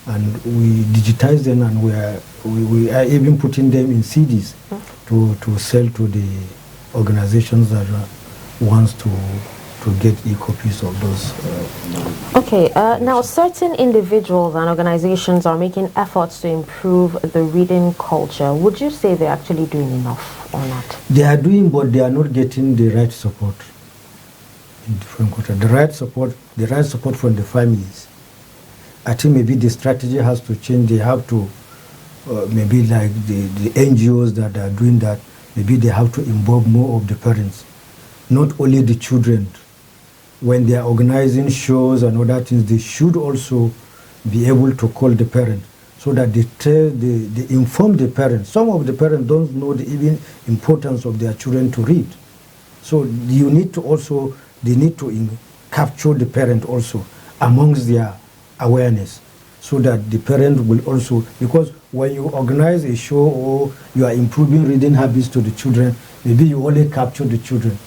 And we digitize them, and we are even putting them in CDs to sell to the organizations that wants to get e-copies of those. Okay, now certain individuals and organizations are making efforts to improve the reading culture. Would you say they're actually doing enough or not? They are doing, but they are not getting the right support in different culture. The right support from the families. I think maybe the strategy has to change. They have to, maybe like the NGOs that are doing that, maybe they have to involve more of the parents, not only the children. When they are organizing shows and other things, they should also be able to call the parents so that they inform the parents. Some of the parents don't know the even importance of their children to read. So you need to also, they need to capture the parent also amongst their awareness, so that the parent will also, because when you organize a show or you are improving reading habits to the children, maybe you only capture the children.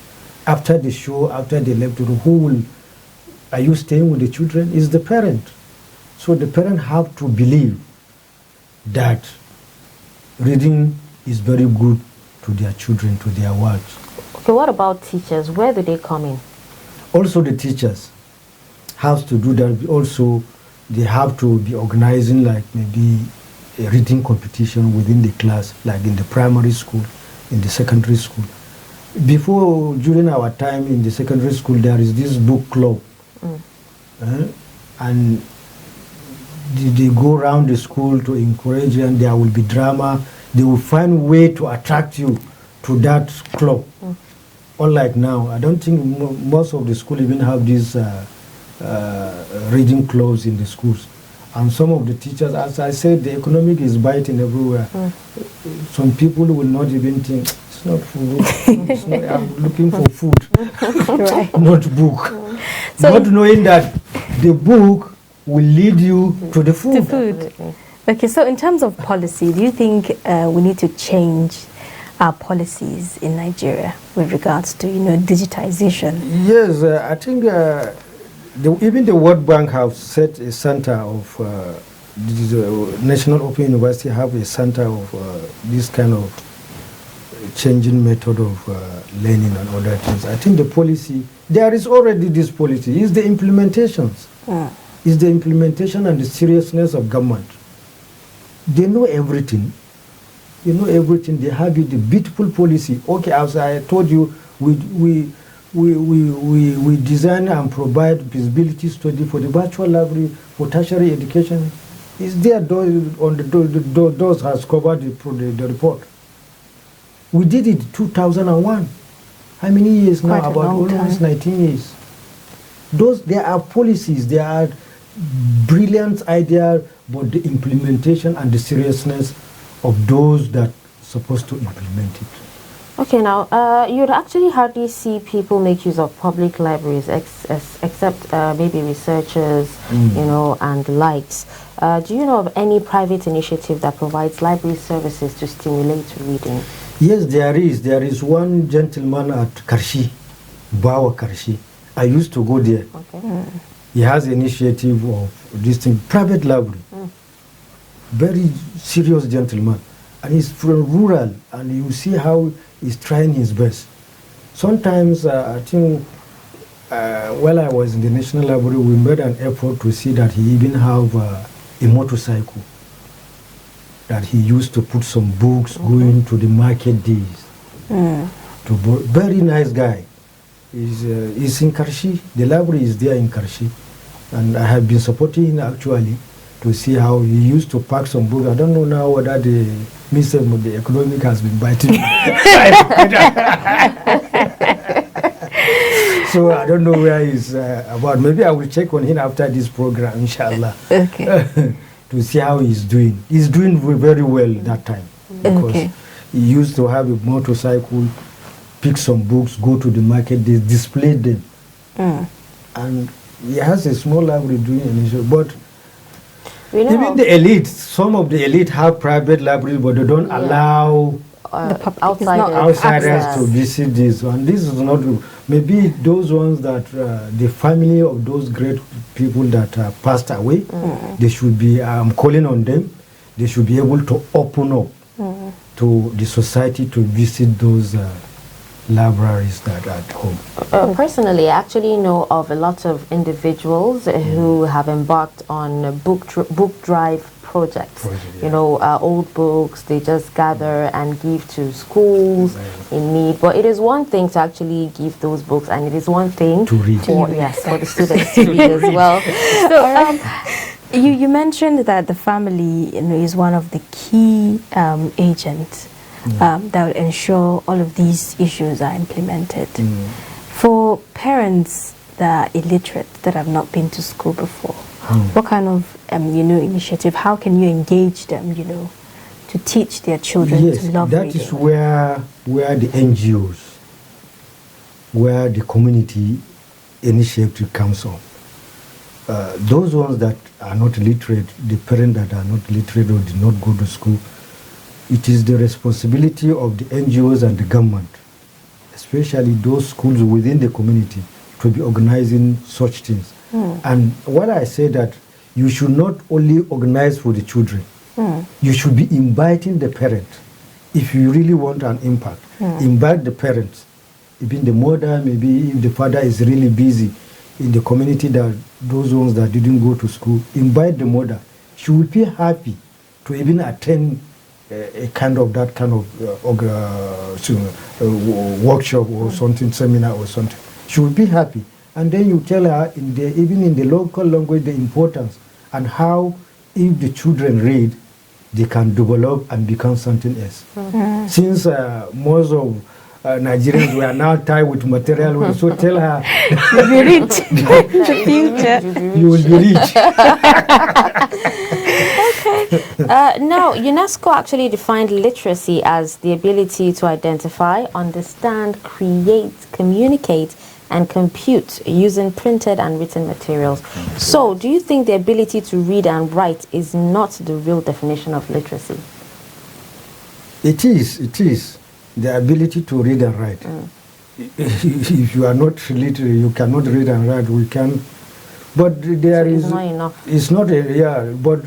After the show, after they left the room, are you staying with the children? Is the parent. So the parent have to believe that reading is very good to their children, to their world. Okay, what about teachers? Where do they come in? Also the teachers have to do that. Also, they have to be organizing like maybe a reading competition within the class, like in the primary school, in the secondary school. Before, during our time in the secondary school, there is this book club. And they go around the school to encourage, and there will be drama. They will find a way to attract you to that club. Unlike now, I don't think most of the schools even have these reading clubs in the schools. And some of the teachers, as I said, the economic is biting everywhere. Some people will not even think, it's not food, it's not, I'm looking for food, not book. So not knowing that the book will lead you to the food. Okay, so in terms of policy, do you think we need to change our policies in Nigeria with regards to, digitization? Yes, I think even the World Bank have set a center of, the National Open University have a center of this kind of changing method of learning and other things. I think the policy, there is already this policy, is the implementations. Is the implementation and the seriousness of government. They know everything. You know everything. They have the beautiful policy. Okay, as I told you, we design and provide feasibility study for the virtual library for tertiary education. It's there on the doors has covered the report. We did it 2001. How many years now? Quite about almost 19 years. There are policies, there are brilliant ideas, but the implementation and the seriousness of those that are supposed to implement it. Okay, now you'd actually hardly see people make use of public libraries except maybe researchers, and likes. Do you know of any private initiative that provides library services to stimulate reading? Yes, there is. There is one gentleman at Karshi, Bawa Karshi. I used to go there. Okay. He has an initiative of this thing, private library. Very serious gentleman. And he's from rural, and you see how he's trying his best. Sometimes, I think, while I was in the National Library, we made an effort to see that he even have a motorcycle that he used to put some books going to the market days. Very nice guy. He's in Karshi. The library is there in Karshi. And I have been supporting him actually to see how he used to pack some books. I don't know now whether the Minister of the Economic has been biting me. So I don't know where he's about. Maybe I will check on him after this program, inshallah. Okay. To see how he's doing. He's doing very well that time. Because he used to have a motorcycle, pick some books, go to the market, they display them. And he has a small library doing initial, but even the elite, some of the elite have private libraries, but they don't allow outsiders to visit this. And this is not, maybe those ones that, the family of those great people that passed away, they should be, I'm calling on them, they should be able to open up to the society to visit those libraries that are at home. Personally, I actually know of a lot of individuals who have embarked on book drive projects. You know, old books, they just gather and give to schools in need. But it is one thing to actually give those books, and it is one thing to read. For the students to read as well. So, you mentioned that the family, is one of the key agents that will ensure all of these issues are implemented. For parents that are illiterate, that have not been to school before, what kind of initiative, how can you engage them, to teach their children to love reading? That is where the NGOs, where the community initiative comes from. Those ones that are not literate, the parents that are not literate or did not go to school, it is the responsibility of the NGOs and the government, especially those schools within the community, to be organizing such things. And what I say that you should not only organize for the children, you should be inviting the parents. If you really want an impact, invite the parents, even the mother, maybe if the father is really busy in the community, that those ones that didn't go to school, invite the mother. She will be happy to even attend a kind of workshop or something, seminar or something. She will be happy. And then you tell her, even in the local language, the importance and how if the children read, they can develop and become something else. Since most of Nigerians were now tied with material wealth, so tell her, you'll be rich. The future. You will be rich. Now, UNESCO actually defined literacy as the ability to identify, understand, create, communicate, and compute using printed and written materials. So, do you think the ability to read and write is not the real definition of literacy? It is. The ability to read and write. If you are not literate, you cannot read and write, we can. But there is not enough. It's not but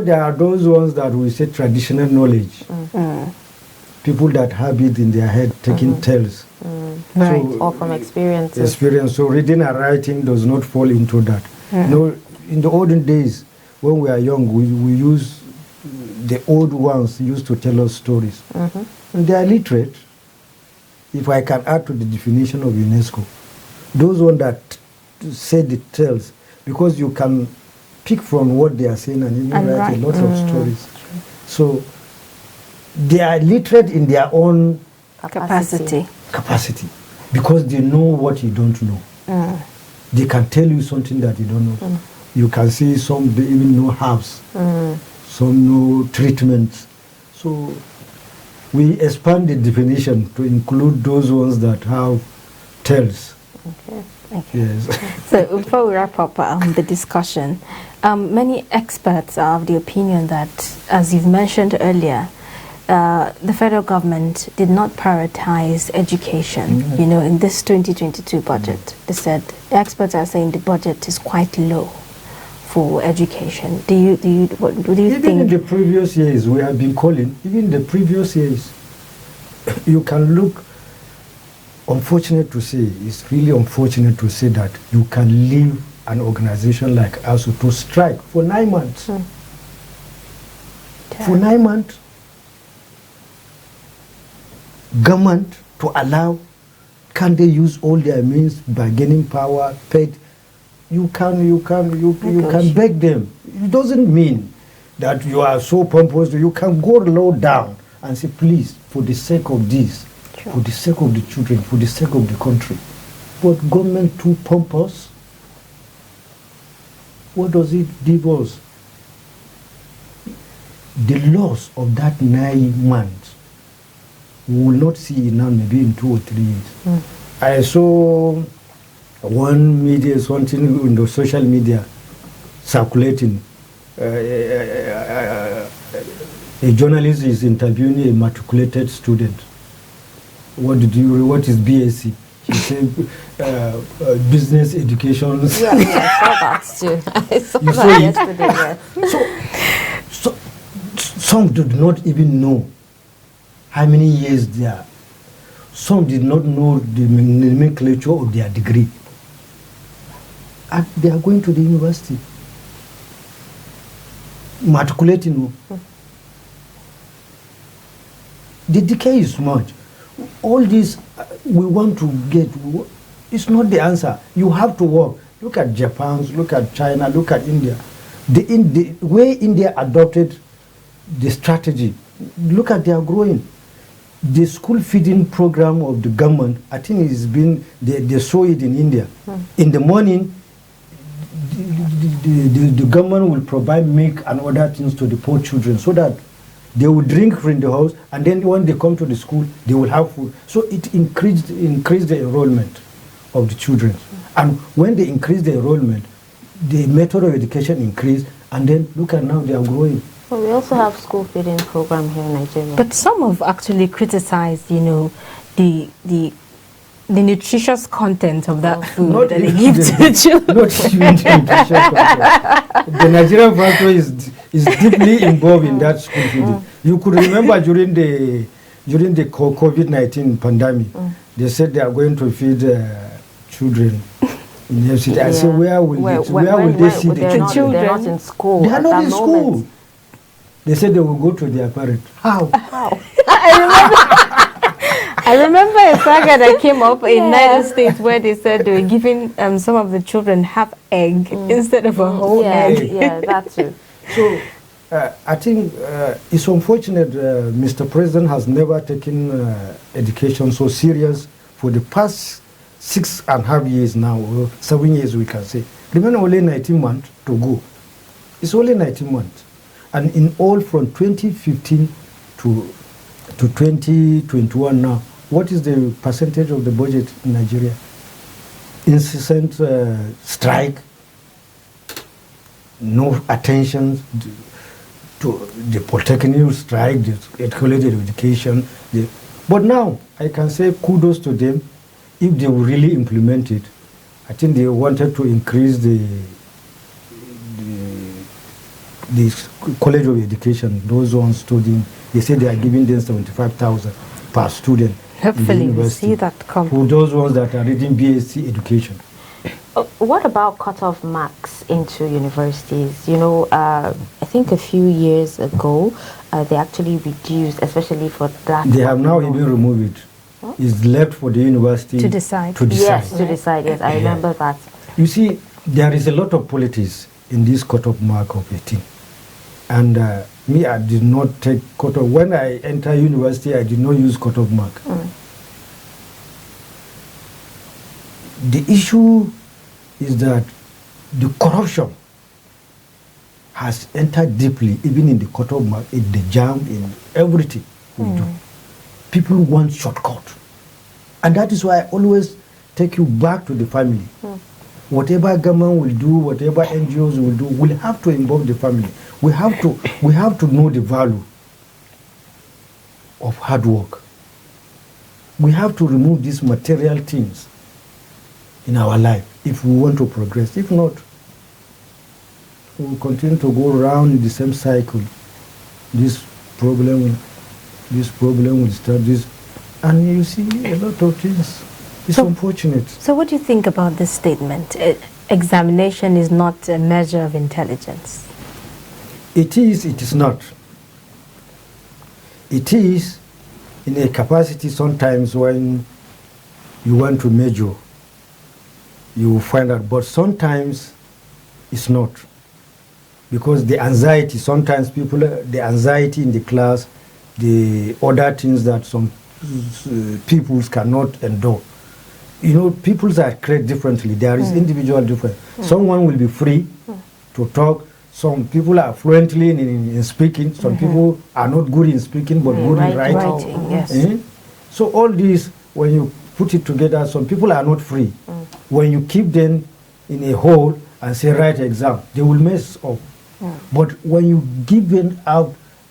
there are those ones that we say traditional knowledge. People that have it in their head, taking tales. Right, or from experiences. So reading and writing does not fall into that. In the olden days, when we are young, we use, the old ones used to tell us stories. And they are literate. If I can add to the definition of UNESCO, those ones that say the tales, because you can pick from what they are saying and even write a lot of stories. So they are literate in their own capacity, because they know what you don't know. They can tell you something that you don't know. You can see some, they even know herbs, some know treatments. So we expand the definition to include those ones that have tales. Okay. Yes. So before we wrap up the discussion, many experts are of the opinion that, as you've mentioned earlier, the federal government did not prioritize education. In this 2022 budget, they said, experts are saying the budget is quite low for education. Do you think? Even in the previous years, we have been calling, even the previous years, you can look, unfortunate to say, it's really unfortunate to say that you can leave an organization like ASU to strike for 9 months. For 9 months, government to allow? Can they use all their means, bargaining power, paid? You can beg them. It doesn't mean that you are so pompous. You can go low down and say, please, for the sake of this, for the sake of the children, for the sake of the country. But government too pompous. What does it give us? The loss of that 9 months, we will not see it now, maybe in 2 or 3 years. I saw one media, something in the social media circulating. A journalist is interviewing a matriculated student. What is BSc? He said business education. Yeah, I saw that too. I saw you that yesterday. Yeah. So some did not even know how many years they are. Some did not know the nomenclature of their degree. And they are going to the university, matriculating. The decay is much. All this we want to get, it's not the answer. You have to work. Look at Japan, look at China, look at India. The way India adopted the strategy, look at their growing. The school feeding program of the government, I think it's been, they saw it in India. In the morning, the government will provide milk and other things to the poor children so that they will drink in the house, and then when they come to the school, they will have food. So it increased the enrollment of the children. And when they increase the enrollment, the method of education increased, and then look at now they are growing. Well, we also have school feeding program here in Nigeria. But some have actually criticized, the nutritious content of that food that they give to the children. Not even the nutritious content. The Nigerian factor is deeply involved in that school feeding. You could remember during the COVID-19 pandemic, they said they are going to feed children. I said, where will they see the children? They're not in school. They are not in school. They said they will go to their parents. How? I remember a saga that came up in United States where they said they were giving some of the children half egg instead of a whole egg. Yeah, that too. So I think it's unfortunate Mr. President has never taken education so serious for the past 6.5 years now, or 7 years we can say. Remember, only 19 months to go. It's only 19 months. And in all from 2015 to 2021 now, what is the percentage of the budget in Nigeria? Incessant strike, no attention to the polytechnic strike, the quality of education. But now, I can say kudos to them. If they will really implement it, I think they wanted to increase the College of Education, those ones studying, they say they are giving them 75,000 per student. Hopefully we see that come. For those ones that are reading BSc education. What about cutoff marks into universities? I think a few years ago, they actually reduced, especially for that. They have now even removed it. It's left for the university to decide. Yes, to decide. Yes, I remember that. You see, there is a lot of politics in this cutoff mark of 18. And me, I did not take cutoff. When I entered university, I did not use cutoff mark. The issue is that the corruption has entered deeply, even in the cutoff mark, in the JAM, in everything we do. People want shortcut. And that is why I always take you back to the family. Whatever government will do, whatever NGOs will do, we'll have to involve the family. We have to know the value of hard work. We have to remove these material things in our life if we want to progress. If not, we will continue to go around in the same cycle. This problem will start this, and you see a lot of things. It's unfortunate. So what do you think about this statement? Examination is not a measure of intelligence. It is, it is not. It is in a capacity, sometimes when you want to measure, you find out, but sometimes it's not. Because the anxiety, sometimes people, the anxiety in the class, the other things that some peoples cannot endure. You know, peoples are created differently. There is individual difference. Someone will be free to talk. Some people are fluently in speaking. Some people are not good in speaking, but good in writing. Yes. So all these, when you put it together, some people are not free. When you keep them in a hole and say write exam, they will mess up. But when you give them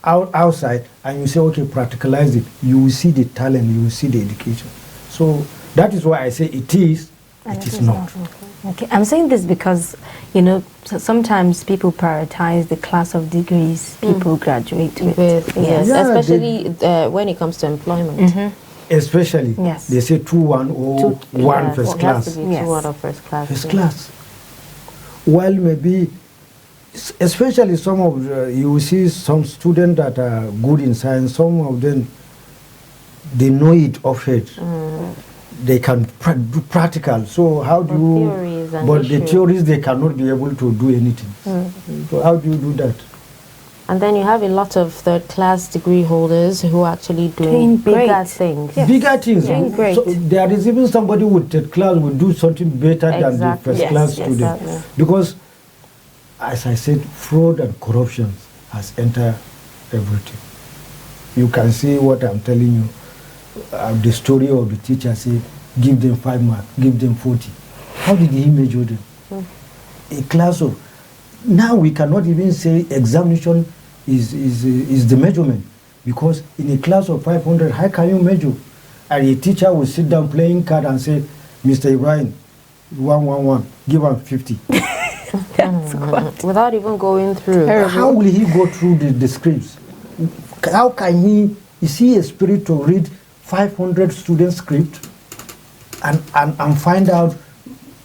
outside and you say, okay, practicalize it, you will see the talent, you will see the education. So that is why I say it is, it is not. Okay, I'm saying this because, you know, sometimes people prioritize the class of degrees people graduate with. Yes, especially when it comes to employment. Especially, they say 2-1 or 1 first class. Has to be 2-1 or first class. First class. While maybe, especially some of, you will see some students that are good in science, some of them, they know it off head. They can do practical. So how do you, but the theories, they cannot be able to do anything. So how do you do that? And then you have a lot of third-class degree holders who are actually doing bigger things. Bigger things. Great. So there is even somebody with third class will do something better than the first class student. Because, as I said, fraud and corruption has entered everything. You can see what I'm telling you. The story of the teacher said, give them 5 marks, give them 40. How did he measure them? A class of, now we cannot even say examination is the measurement, because in a class of 500, how can you measure? And a teacher will sit down playing card and say, Mr. Ibrahim, 111, give him 50. Without even going through. How will he go through the scripts? How can he, is he a spirit to read 500 student script and find out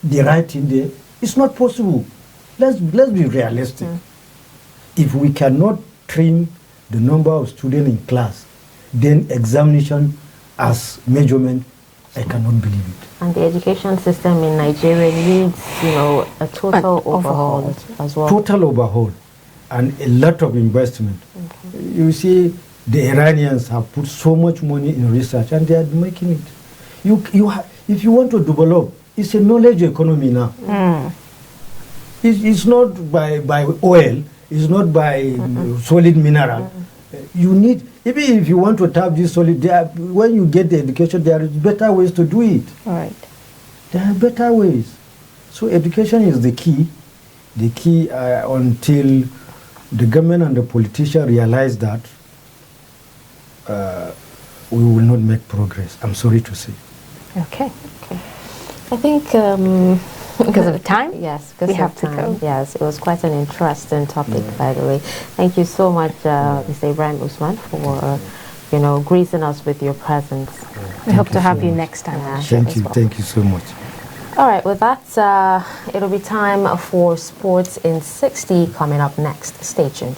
the writing there? It's not possible. Let's be realistic. If we cannot trim the number of students in class, then examination as measurement, I cannot believe it. And the education system in Nigeria needs, you know, a total overhaul as well. Total overhaul and a lot of investment. You see, the Iranians have put so much money in research and they are making it. If you want to develop, it's a knowledge economy now. It's not by oil, it's not by solid mineral. You need, even if you want to tap this solid, when you get the education, there are better ways to do it. There are better ways. So education is the key until the government and the politician realize that we will not make progress. I'm sorry to say. Okay. I think because of the time, yes, we have to time. go. Yes, it was quite an interesting topic, by the way. Thank you so much, Mr. Ibrahim Usman, for gracing us with your presence. We hope to have you next time. Thank you so much. All right, with that, it'll be time for Sports in 60 coming up next. Stay tuned.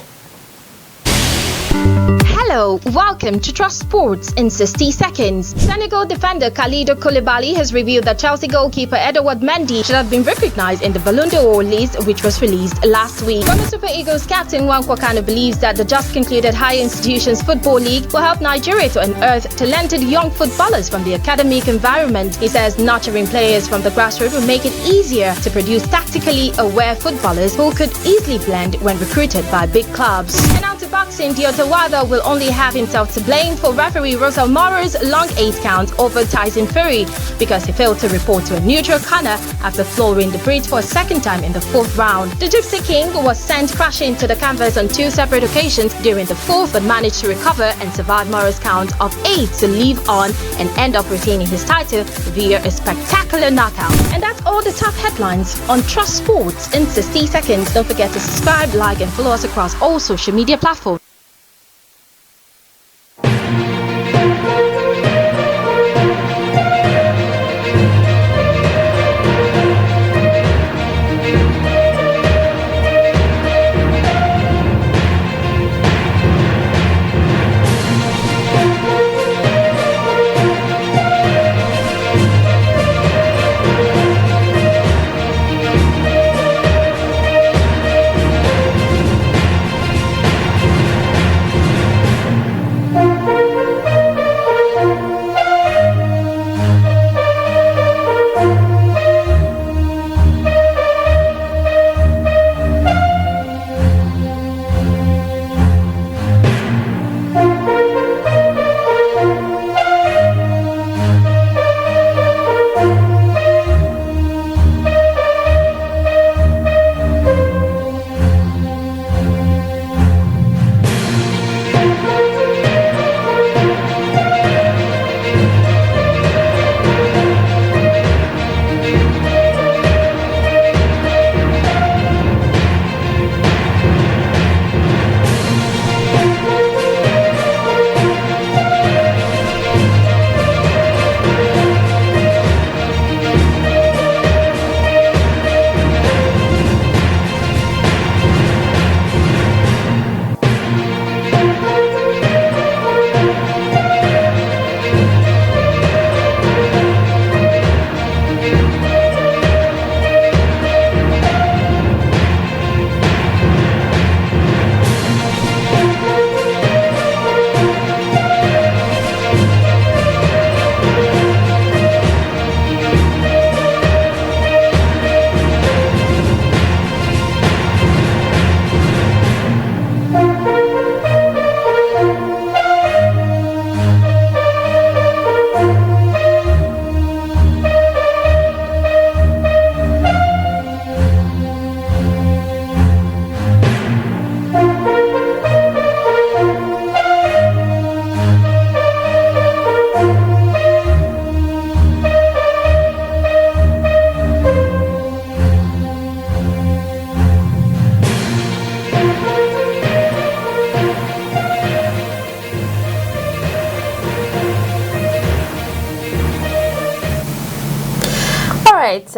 Hello, welcome to Trust Sports in 60 seconds. Senegal defender Kalidou Koulibaly has revealed that Chelsea goalkeeper Edouard Mendy should have been recognized in the Ballon d'Or list, which was released last week. Former Super Eagles captain Nwankwo Kanu believes that the just concluded Higher Institutions Football League will help Nigeria to unearth talented young footballers from the academic environment. He says nurturing players from the grassroots will make it easier to produce tactically aware footballers who could easily blend when recruited by big clubs. And now to boxing, Deontay Wilder will only have himself to blame for referee Rosal Moro's long 8 count over Tyson Fury because he failed to report to a neutral corner after flooring the Brit for a second time in the 4th round. The Gypsy King was sent crashing to the canvas on 2 separate occasions during the 4th, but managed to recover and survive Moro's count of 8 to leave on and end up retaining his title via a spectacular knockout. And that's all the top headlines on Trust Sports in 60 seconds. Don't forget to subscribe, like and follow us across all social media platforms.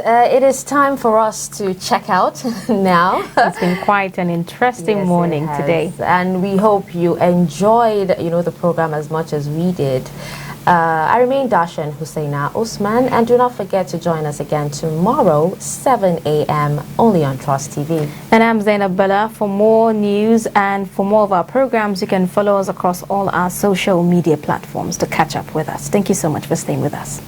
it is time for us to check out now. It's been quite an interesting morning today. And we hope you enjoyed, the program as much as we did. I remain Darshan Husseina Osman, and do not forget to join us again tomorrow, 7 a.m., only on Trust TV. And I'm Zainab Bella. For more news and for more of our programs, you can follow us across all our social media platforms to catch up with us. Thank you so much for staying with us.